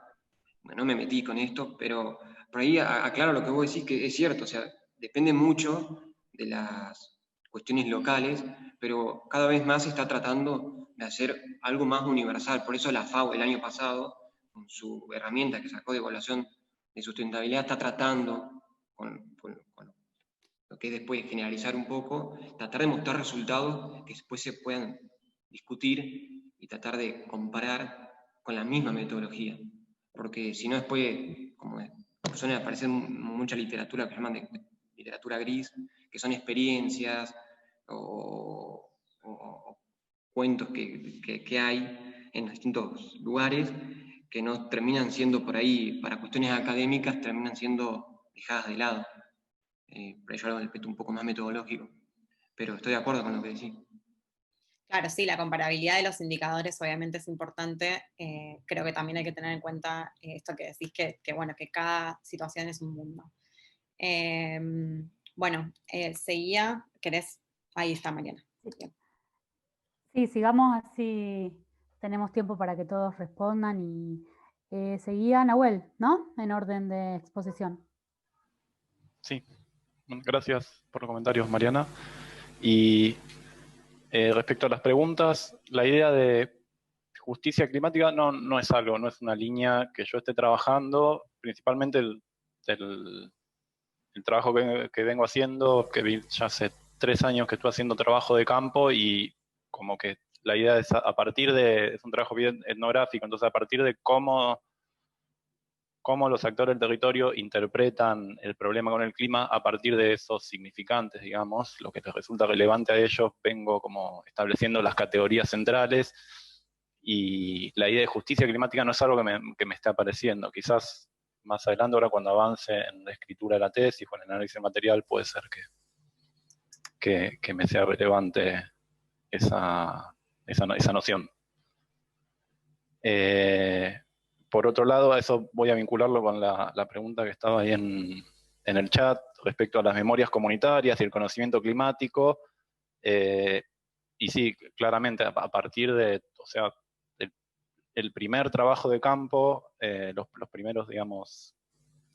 No me metí con esto, pero por ahí aclaro lo que vos decís, que es cierto, o sea, depende mucho de las cuestiones locales, pero cada vez más se está tratando de hacer algo más universal. Por eso la FAO el año pasado, con su herramienta que sacó de evaluación de sustentabilidad, está tratando, con lo que es después generalizar un poco, tratar de mostrar resultados que después se puedan discutir y tratar de comparar con la misma metodología. Porque si no después, como suele aparecer mucha literatura que llaman de literatura gris, que son experiencias o cuentos que hay en distintos lugares que no terminan siendo por ahí, para cuestiones académicas, terminan siendo dejadas de lado. Por ello algo del aspecto un poco más metodológico. Pero estoy de acuerdo con lo que decís. Claro, sí, la comparabilidad de los indicadores obviamente es importante. Creo que también hay que tener en cuenta esto que decís, que bueno, que cada situación es un mundo. Bueno, seguía, ¿querés? Ahí está, Mariana. Sí, sigamos así, tenemos tiempo para que todos respondan y seguía Nahuel, ¿no? En orden de exposición. Sí, gracias por los comentarios, Mariana. Y respecto a las preguntas, la idea de justicia climática no es algo, no es una línea que yo esté trabajando, principalmente el trabajo que vengo haciendo, que ya hace 3 años que estoy haciendo trabajo de campo, y como que la idea es es un trabajo bien etnográfico, entonces a partir de cómo los actores del territorio interpretan el problema con el clima, a partir de esos significantes, digamos, lo que les resulta relevante a ellos, vengo como estableciendo las categorías centrales, y la idea de justicia climática no es algo que me está apareciendo. Quizás más adelante, ahora cuando avance en la escritura de la tesis o en el análisis material, puede ser que me sea relevante esa noción. Por otro lado, a eso voy a vincularlo con la pregunta que estaba ahí en el chat respecto a las memorias comunitarias y el conocimiento climático. Y sí, claramente, a partir de, o sea, el primer trabajo de campo, los primeros, digamos,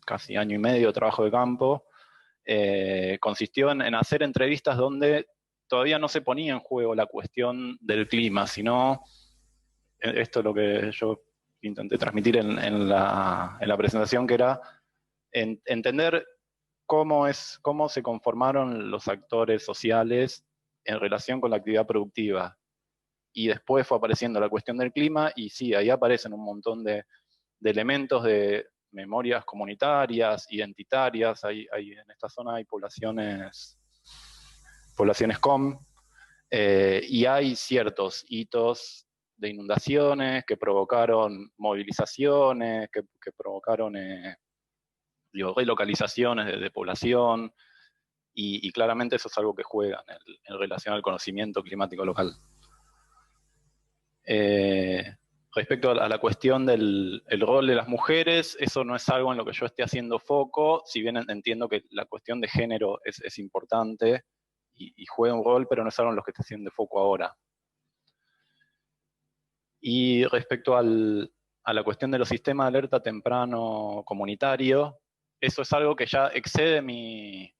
casi año y medio de trabajo de campo, consistió en hacer entrevistas donde todavía no se ponía en juego la cuestión del clima, sino, esto es lo que yo intenté transmitir en la presentación, que era entender cómo se conformaron los actores sociales en relación con la actividad productiva. Y después fue apareciendo la cuestión del clima, y sí, ahí aparecen un montón de elementos de memorias comunitarias, identitarias. En esta zona hay poblaciones COM, y hay ciertos hitos de inundaciones que provocaron movilizaciones, que provocaron relocalizaciones de población, y claramente eso es algo que juega en relación al conocimiento climático local. Respecto a la cuestión del rol de las mujeres, eso no es algo en lo que yo esté haciendo foco, si bien entiendo que la cuestión de género es importante y juega un rol, pero no es algo en lo que esté haciendo foco ahora. Y respecto a la cuestión de los sistemas de alerta temprano comunitario, eso es algo que ya excede mi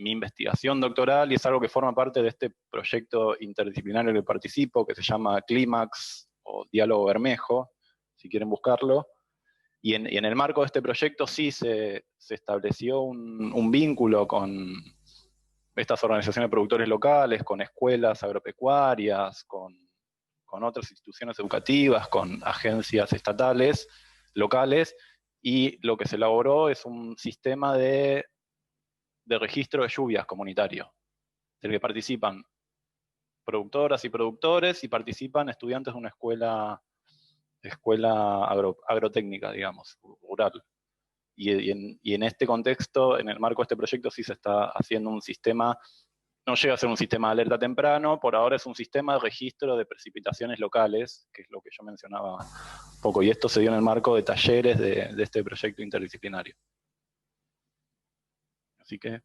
investigación doctoral, y es algo que forma parte de este proyecto interdisciplinario en el que participo, que se llama Clímax, o Diálogo Bermejo, si quieren buscarlo. Y en el marco de este proyecto sí se estableció un vínculo con estas organizaciones de productores locales, con escuelas agropecuarias, con otras instituciones educativas, con agencias estatales, locales, y lo que se elaboró es un sistema de registro de lluvias comunitario, del que participan productoras y productores, y participan estudiantes de una escuela agrotécnica, digamos, rural. Y en este contexto, en el marco de este proyecto, sí se está haciendo un sistema, no llega a ser un sistema de alerta temprano, por ahora es un sistema de registro de precipitaciones locales, que es lo que yo mencionaba un poco, y esto se dio en el marco de talleres de este proyecto interdisciplinario. Así que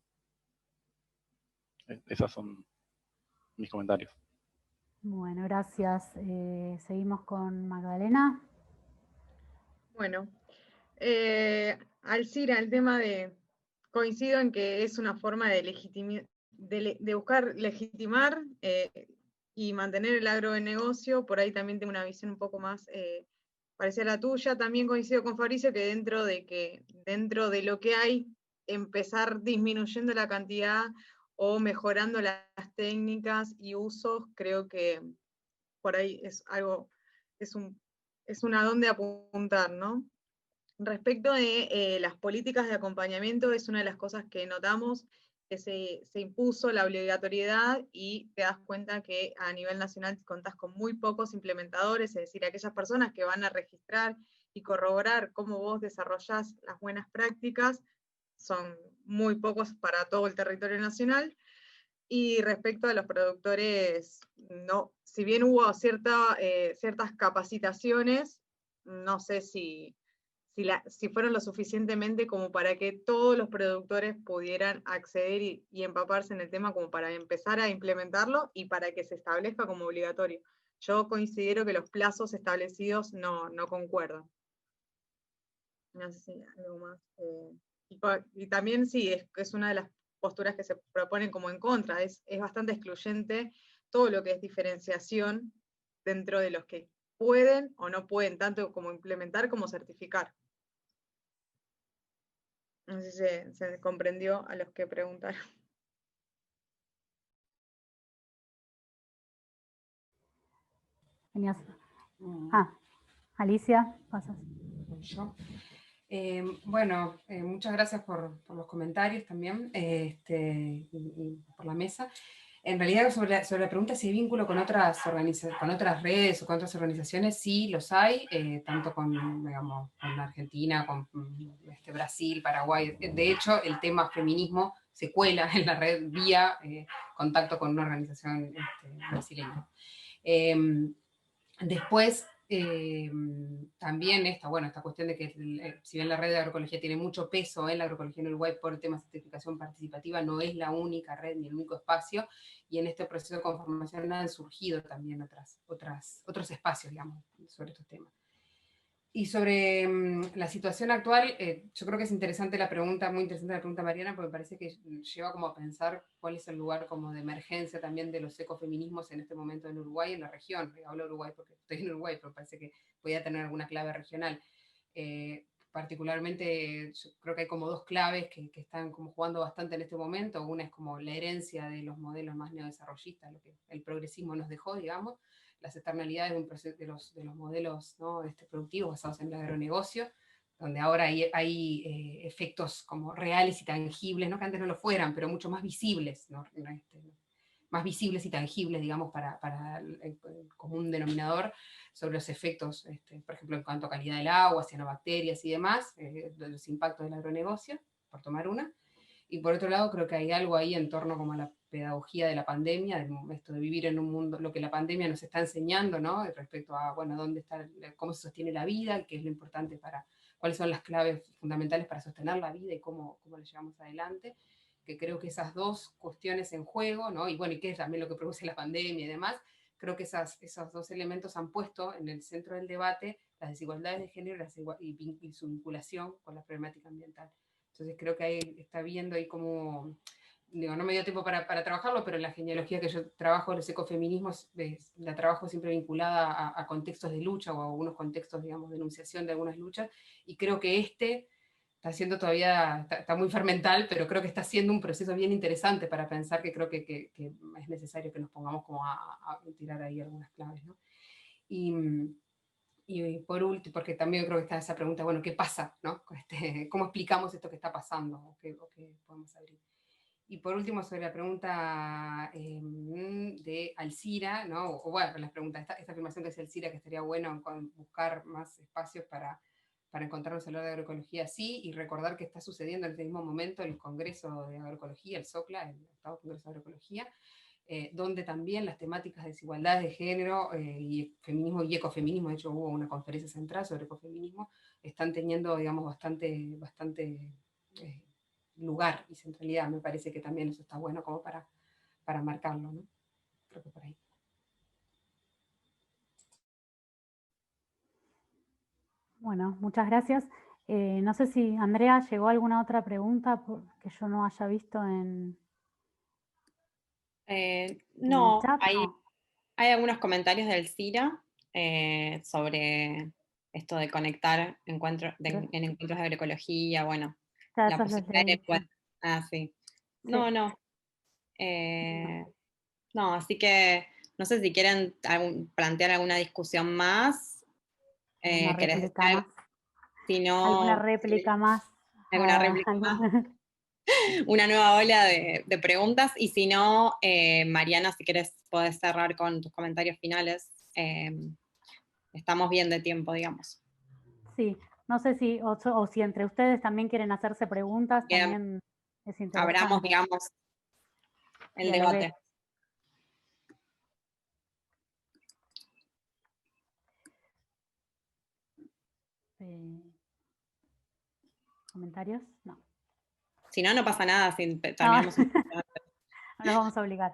esos son mis comentarios. Bueno, gracias. Seguimos con Magdalena. Bueno, Alcira, el tema coincido en que es una forma de buscar legitimar y mantener el agronegocio. Por ahí también tengo una visión un poco más parecida a la tuya. También coincido con Fabricio que dentro de lo que hay, empezar disminuyendo la cantidad o mejorando las técnicas y usos, creo que por ahí es algo, es una donde apuntar, ¿no? Respecto de las políticas de acompañamiento, es una de las cosas que notamos, que se impuso la obligatoriedad, y te das cuenta que a nivel nacional contás con muy pocos implementadores, es decir, aquellas personas que van a registrar y corroborar cómo vos desarrollás las buenas prácticas, son muy pocos para todo el territorio nacional. Y respecto a los productores, no, si bien hubo ciertas capacitaciones, no sé si fueron lo suficientemente como para que todos los productores pudieran acceder y empaparse en el tema como para empezar a implementarlo y para que se establezca como obligatorio. Yo considero que los plazos establecidos no concuerdan. No sé si algo más. Y también sí, es una de las posturas que se proponen como en contra, es bastante excluyente todo lo que es diferenciación dentro de los que pueden o no pueden, tanto como implementar como certificar. No sé si se comprendió a los que preguntaron. Tenías... Alicia, pasas. Yo. Bueno, muchas gracias por los comentarios también y por la mesa. En realidad, sobre la pregunta si hay vínculo con otras redes o con otras organizaciones, sí los hay, tanto con Argentina, con Brasil, Paraguay. De hecho, el tema feminismo se cuela en la red vía contacto con una organización brasileña. Después, también esta cuestión de que si bien la red de agroecología tiene mucho peso en la agroecología en Uruguay por temas de certificación participativa, no es la única red ni el único espacio, y en este proceso de conformación han surgido también otros espacios, digamos, sobre estos temas. Y sobre la situación actual, yo creo que es interesante la pregunta, muy interesante la pregunta, Mariana, porque me parece que lleva como a pensar cuál es el lugar como de emergencia también de los ecofeminismos en este momento en Uruguay, en la región. Hablo de Uruguay porque estoy en Uruguay, pero parece que podía tener alguna clave regional. Particularmente, yo creo que hay como dos claves que están como jugando bastante en este momento. Una es como la herencia de los modelos más neodesarrollistas, lo que el progresismo nos dejó, digamos, las externalidades de, de los modelos, ¿no? Productivos basados en el agronegocio, donde ahora hay efectos como reales y tangibles, ¿no? Que antes no lo fueran, pero mucho más visibles, ¿no? Más visibles y tangibles, digamos, para el común denominador, sobre los efectos, por ejemplo, en cuanto a calidad del agua, cianobacterias y demás, de los impactos del agronegocio, por tomar una. Y por otro lado, creo que hay algo ahí en torno como a la pedagogía de la pandemia, de esto de vivir en un mundo, lo que la pandemia nos está enseñando, ¿no? Respecto a, bueno, dónde está, cómo se sostiene la vida, qué es lo importante para, cuáles son las claves fundamentales para sostener la vida y cómo la llevamos adelante, que creo que esas dos cuestiones en juego, ¿no? Y bueno, y qué es también lo que produce la pandemia y demás, creo que esos dos elementos han puesto en el centro del debate las desigualdades de género y su vinculación con la problemática ambiental. Entonces creo que ahí está viendo ahí como, digo, no me dio tiempo para trabajarlo, pero en la genealogía que yo trabajo, los ecofeminismos, la trabajo siempre vinculada a contextos de lucha o a algunos contextos, digamos, de enunciación de algunas luchas, y creo que está siendo todavía, está muy fermental, pero creo que está siendo un proceso bien interesante para pensar que creo que es necesario que nos pongamos como a tirar ahí algunas claves, ¿no? Y por último, porque también creo que está esa pregunta, bueno, ¿qué pasa? ¿No? ¿Cómo explicamos esto que está pasando? ¿O qué podemos abrir? Y por último, sobre la pregunta de Alcira, ¿no? O bueno, la pregunta, esta afirmación que hace Alcira, que estaría bueno buscar más espacios para encontrarnos a la hora de agroecología, sí, y recordar que está sucediendo en este mismo momento el Congreso de Agroecología, el SOCLA, el Octavo Congreso de Agroecología, donde también las temáticas de desigualdades de género y feminismo y ecofeminismo, de hecho hubo una conferencia central sobre ecofeminismo, están teniendo, digamos, bastante lugar y centralidad. Me parece que también eso está bueno como para marcarlo, ¿no? Creo que por ahí. Bueno, muchas gracias. No sé si, Andrea, ¿llegó alguna otra pregunta que yo no haya visto en no, el chat? hay algunos comentarios del CIRA sobre esto de conectar en encuentros de agroecología, bueno, Ya, la esos los posibilidad leí, de... sí. sí. Sí. No. No, así que no sé si quieren plantear alguna discusión más. Una ¿Querés decir réplica algo? más. Si ¿Alguna no, réplica más? alguna réplica más, una nueva ola de preguntas. Y si no, Mariana, si querés, podés cerrar con tus comentarios finales. Estamos bien de tiempo, digamos. Sí, no sé si, o si entre ustedes también quieren hacerse preguntas, Bien. también es interesante. Abramos, digamos, el debate. ¿Comentarios? No. Si no, no pasa nada. Si terminamos un poco antes. No nos vamos a obligar.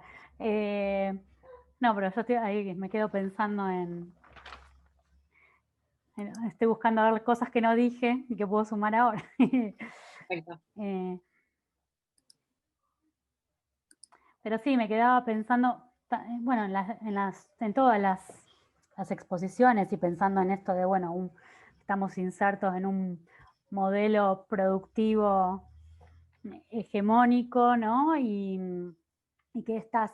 No, pero yo estoy ahí, me quedo pensando estoy buscando a ver cosas que no dije y que puedo sumar ahora. Perfecto. Pero sí, me quedaba pensando, bueno, en todas las exposiciones y pensando en esto de, bueno, estamos insertos en un modelo productivo hegemónico, ¿no? Y que estas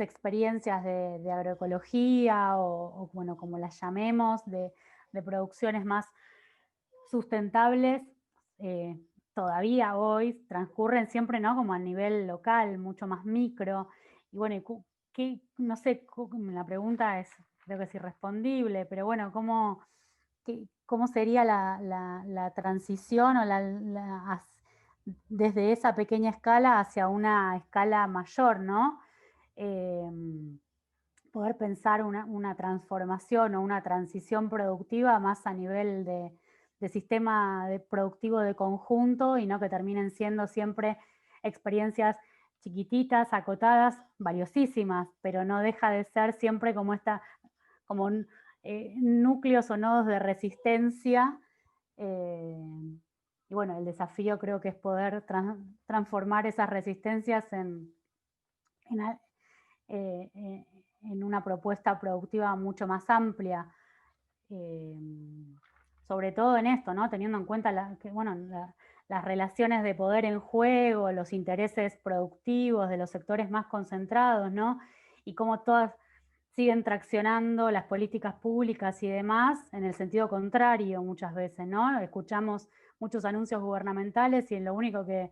experiencias de agroecología o, bueno, como las llamemos, de producciones más sustentables, todavía hoy transcurren siempre, ¿no? Como a nivel local, mucho más micro. Y bueno, no sé, la pregunta creo que es irrespondible, pero bueno, ¿cómo sería la transición o desde esa pequeña escala hacia una escala mayor, ¿no? Poder pensar una transformación o una transición productiva más a nivel de sistema productivo de conjunto y no que terminen siendo siempre experiencias chiquititas, acotadas, valiosísimas, pero no deja de ser siempre como núcleos o nodos de resistencia. Y bueno, el desafío creo que es poder transformar esas resistencias en una propuesta productiva mucho más amplia, sobre todo en esto, ¿no? Teniendo en cuenta las relaciones de poder en juego, los intereses productivos de los sectores más concentrados, ¿no? Y cómo todas siguen traccionando las políticas públicas y demás en el sentido contrario muchas veces, ¿no? Escuchamos muchos anuncios gubernamentales y lo único que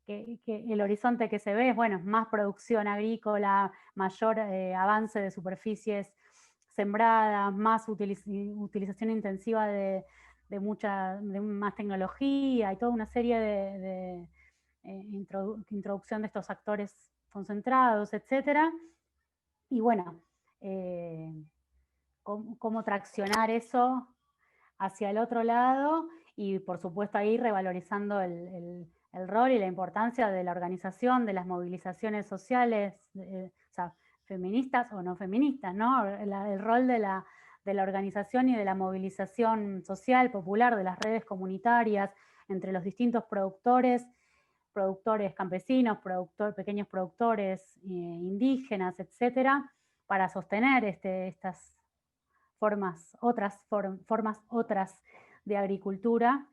el horizonte que se ve es, bueno, más producción agrícola, mayor avance de superficies sembradas, más utilización intensiva de más tecnología y toda una serie de introducción de estos actores concentrados, etcétera. Y bueno, cómo traccionar eso hacia el otro lado y por supuesto ahí revalorizando el rol y la importancia de la organización, de las movilizaciones sociales, o sea, feministas o no feministas, ¿no? El rol de la organización y de la movilización social, popular, de las redes comunitarias entre los distintos productores campesinos, pequeños productores indígenas, etcétera, para sostener estas formas otras de agricultura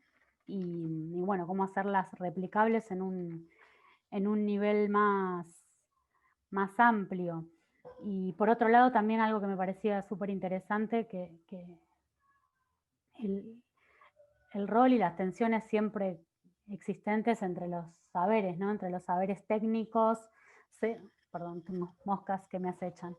y bueno, cómo hacerlas replicables en un nivel más amplio. Y por otro lado también algo que me parecía súper interesante, que el rol y las tensiones siempre existentes entre los saberes, ¿no? Entre los saberes técnicos, perdón, tengo moscas que me acechan,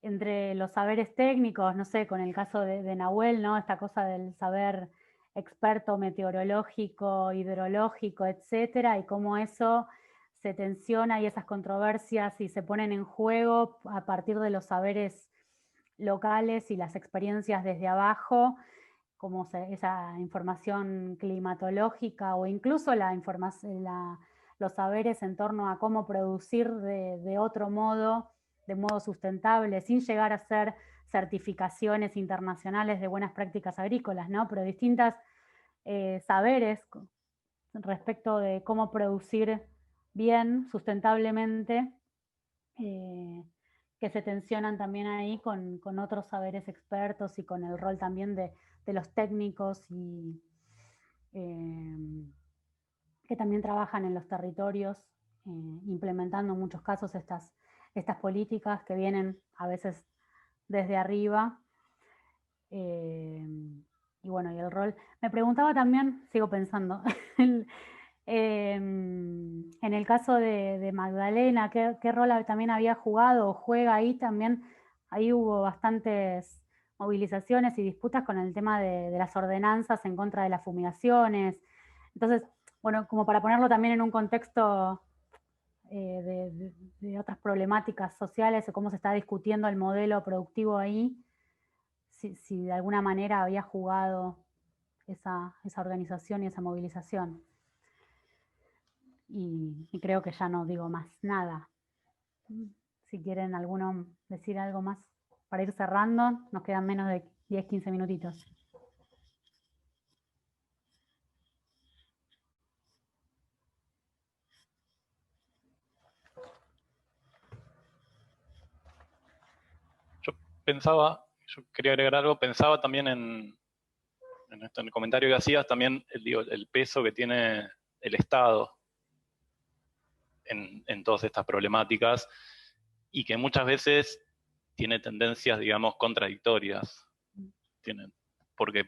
entre los saberes técnicos, no sé, con el caso de Nahuel, ¿no? Esta cosa del saber experto meteorológico, hidrológico, etcétera, y cómo eso se tensiona y esas controversias y se ponen en juego a partir de los saberes locales y las experiencias desde abajo, como esa información climatológica o incluso los saberes en torno a cómo producir de otro modo, de modo sustentable, sin llegar a ser certificaciones internacionales de buenas prácticas agrícolas, ¿no? Pero distintas saberes respecto de cómo producir bien, sustentablemente, que se tensionan también ahí con otros saberes expertos y con el rol también de los técnicos y que también trabajan en los territorios, implementando en muchos casos estas políticas que vienen a veces desde arriba. Y bueno, y el rol. Me preguntaba también, sigo pensando, en el caso de Magdalena, ¿qué rol también había jugado o juega ahí también? Ahí hubo bastantes movilizaciones y disputas con el tema de las ordenanzas en contra de las fumigaciones. Entonces, bueno, como para ponerlo también en un contexto de otras problemáticas sociales o cómo se está discutiendo el modelo productivo ahí, si de alguna manera había jugado esa organización y esa movilización. Y creo que ya no digo más nada. Si quieren alguno decir algo más para ir cerrando, nos quedan menos de 10-15 minutitos. Yo quería agregar algo, pensaba también en el comentario que hacías, también el peso que tiene el Estado en todas estas problemáticas y que muchas veces tiene tendencias, digamos, contradictorias. Porque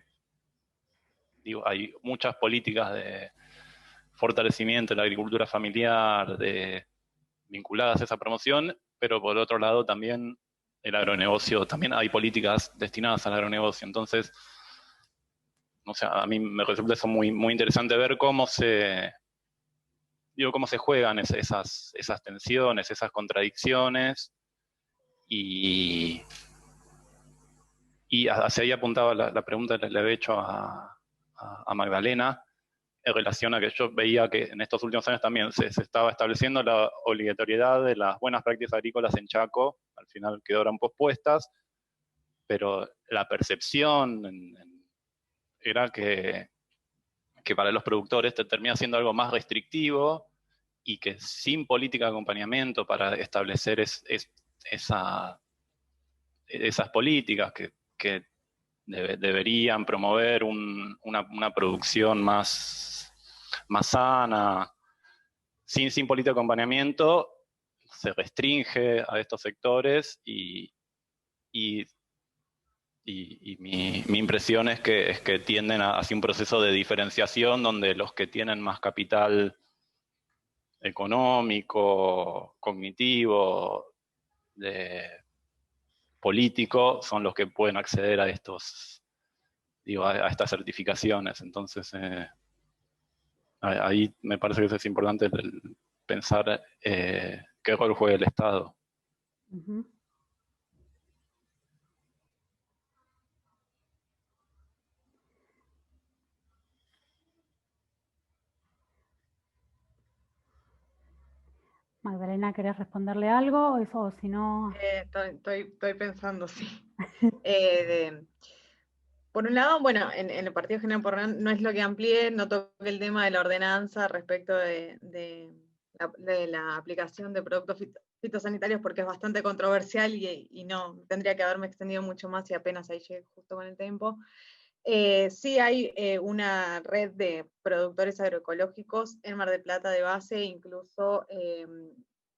hay muchas políticas de fortalecimiento de la agricultura familiar, vinculadas a esa promoción, pero por otro lado también el agronegocio, también hay políticas destinadas al agronegocio. Entonces, no sé, a mí me resulta eso muy, muy interesante ver cómo se juegan esas tensiones, esas contradicciones, y hacia ahí apuntaba la pregunta que le había hecho a Magdalena, en relación a que yo veía que en estos últimos años también se estaba estableciendo la obligatoriedad de las buenas prácticas agrícolas en Chaco al final quedaron pospuestas, pero la percepción era que para los productores termina siendo algo más restrictivo y que sin política de acompañamiento para establecer esas políticas que deberían promover una producción más sana, sin política de acompañamiento, se restringe a estos sectores y mi impresión es que tienden hacia un proceso de diferenciación donde los que tienen más capital económico, cognitivo, político, son los que pueden acceder a a estas certificaciones. Entonces, ahí me parece que es importante pensar qué rol juega el Estado. Uh-huh. Magdalena, ¿querés responderle algo? O si no... Estoy pensando, sí. Por un lado, bueno, en el Partido General Porrón no es lo que amplié, no toqué el tema de la ordenanza respecto de la aplicación de productos fitosanitarios porque es bastante controversial y no, tendría que haberme extendido mucho más y apenas ahí llegué justo con el tiempo. Sí hay una red de productores agroecológicos en Mar del Plata de base, incluso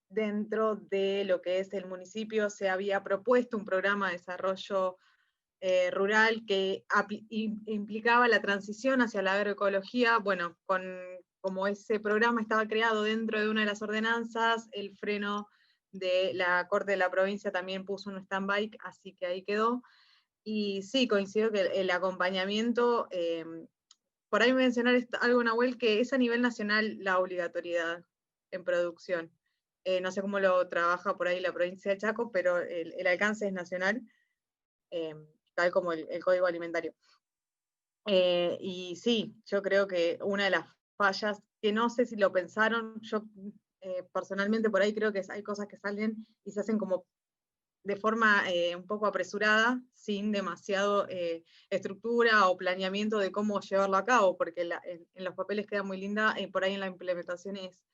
dentro de lo que es el municipio se había propuesto un programa de desarrollo rural que implicaba la transición hacia la agroecología. Bueno, como ese programa estaba creado dentro de una de las ordenanzas, el freno de la Corte de la Provincia también puso un stand-by, así que ahí quedó. Y sí, coincido que el acompañamiento, por ahí mencionar algo, Nahuel, que es a nivel nacional la obligatoriedad en producción. No sé cómo lo trabaja por ahí la provincia de Chaco, pero el alcance es nacional, tal como el Código Alimentario. Y sí, yo creo que una de las fallas, que no sé si lo pensaron, yo personalmente por ahí creo que hay cosas que salen y se hacen como de forma un poco apresurada, sin demasiado estructura o planeamiento de cómo llevarlo a cabo, porque en los papeles queda muy linda, y por ahí en la implementación es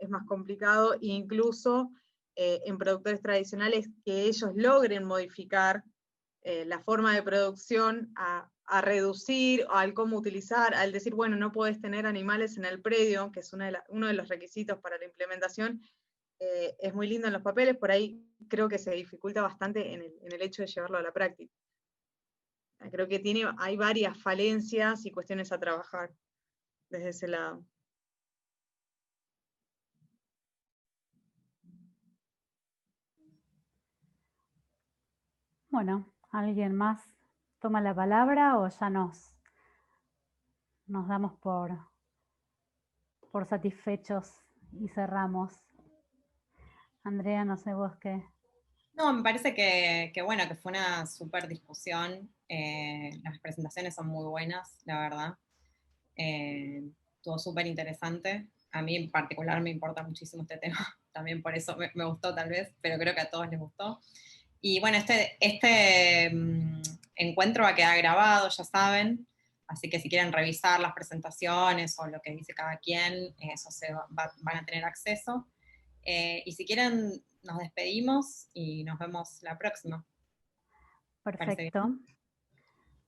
más complicado, e incluso en productores tradicionales que ellos logren modificar la forma de producción a reducir, al cómo utilizar, al decir, bueno, no puedes tener animales en el predio, que es uno de los requisitos para la implementación. Es muy lindo en los papeles, por ahí creo que se dificulta bastante en el hecho de llevarlo a la práctica. Creo que hay varias falencias y cuestiones a trabajar desde ese lado. Bueno, ¿alguien más toma la palabra o ya nos damos por satisfechos y cerramos? Andrea, no sé vos qué. No, me parece que bueno, que fue una súper discusión. Las presentaciones son muy buenas, la verdad. Estuvo súper interesante. A mí en particular me importa muchísimo este tema, también por eso me gustó tal vez, pero creo que a todos les gustó. Y bueno, este encuentro va a quedar grabado, ya saben, así que si quieren revisar las presentaciones o lo que dice cada quien, eso van a tener acceso. Y si quieren, nos despedimos y nos vemos la próxima. Perfecto.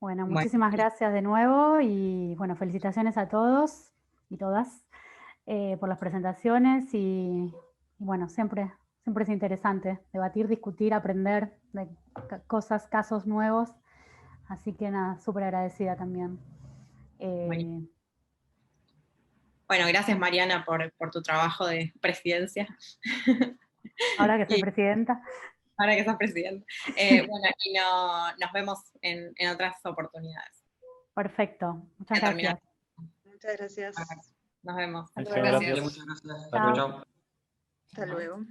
Bueno, muchísimas gracias de nuevo y bueno, felicitaciones a todos y todas por las presentaciones y bueno, siempre es interesante debatir, discutir, aprender de cosas, casos nuevos, así que nada, súper agradecida también. Bueno, gracias Mariana por tu trabajo de presidencia. Ahora que soy presidenta. Ahora que sos presidenta. Bueno, y nos vemos en otras oportunidades. Perfecto, muchas gracias. Muchas gracias. Nos vemos. Muchas gracias. Muchas gracias. Chao. Chao. Hasta luego.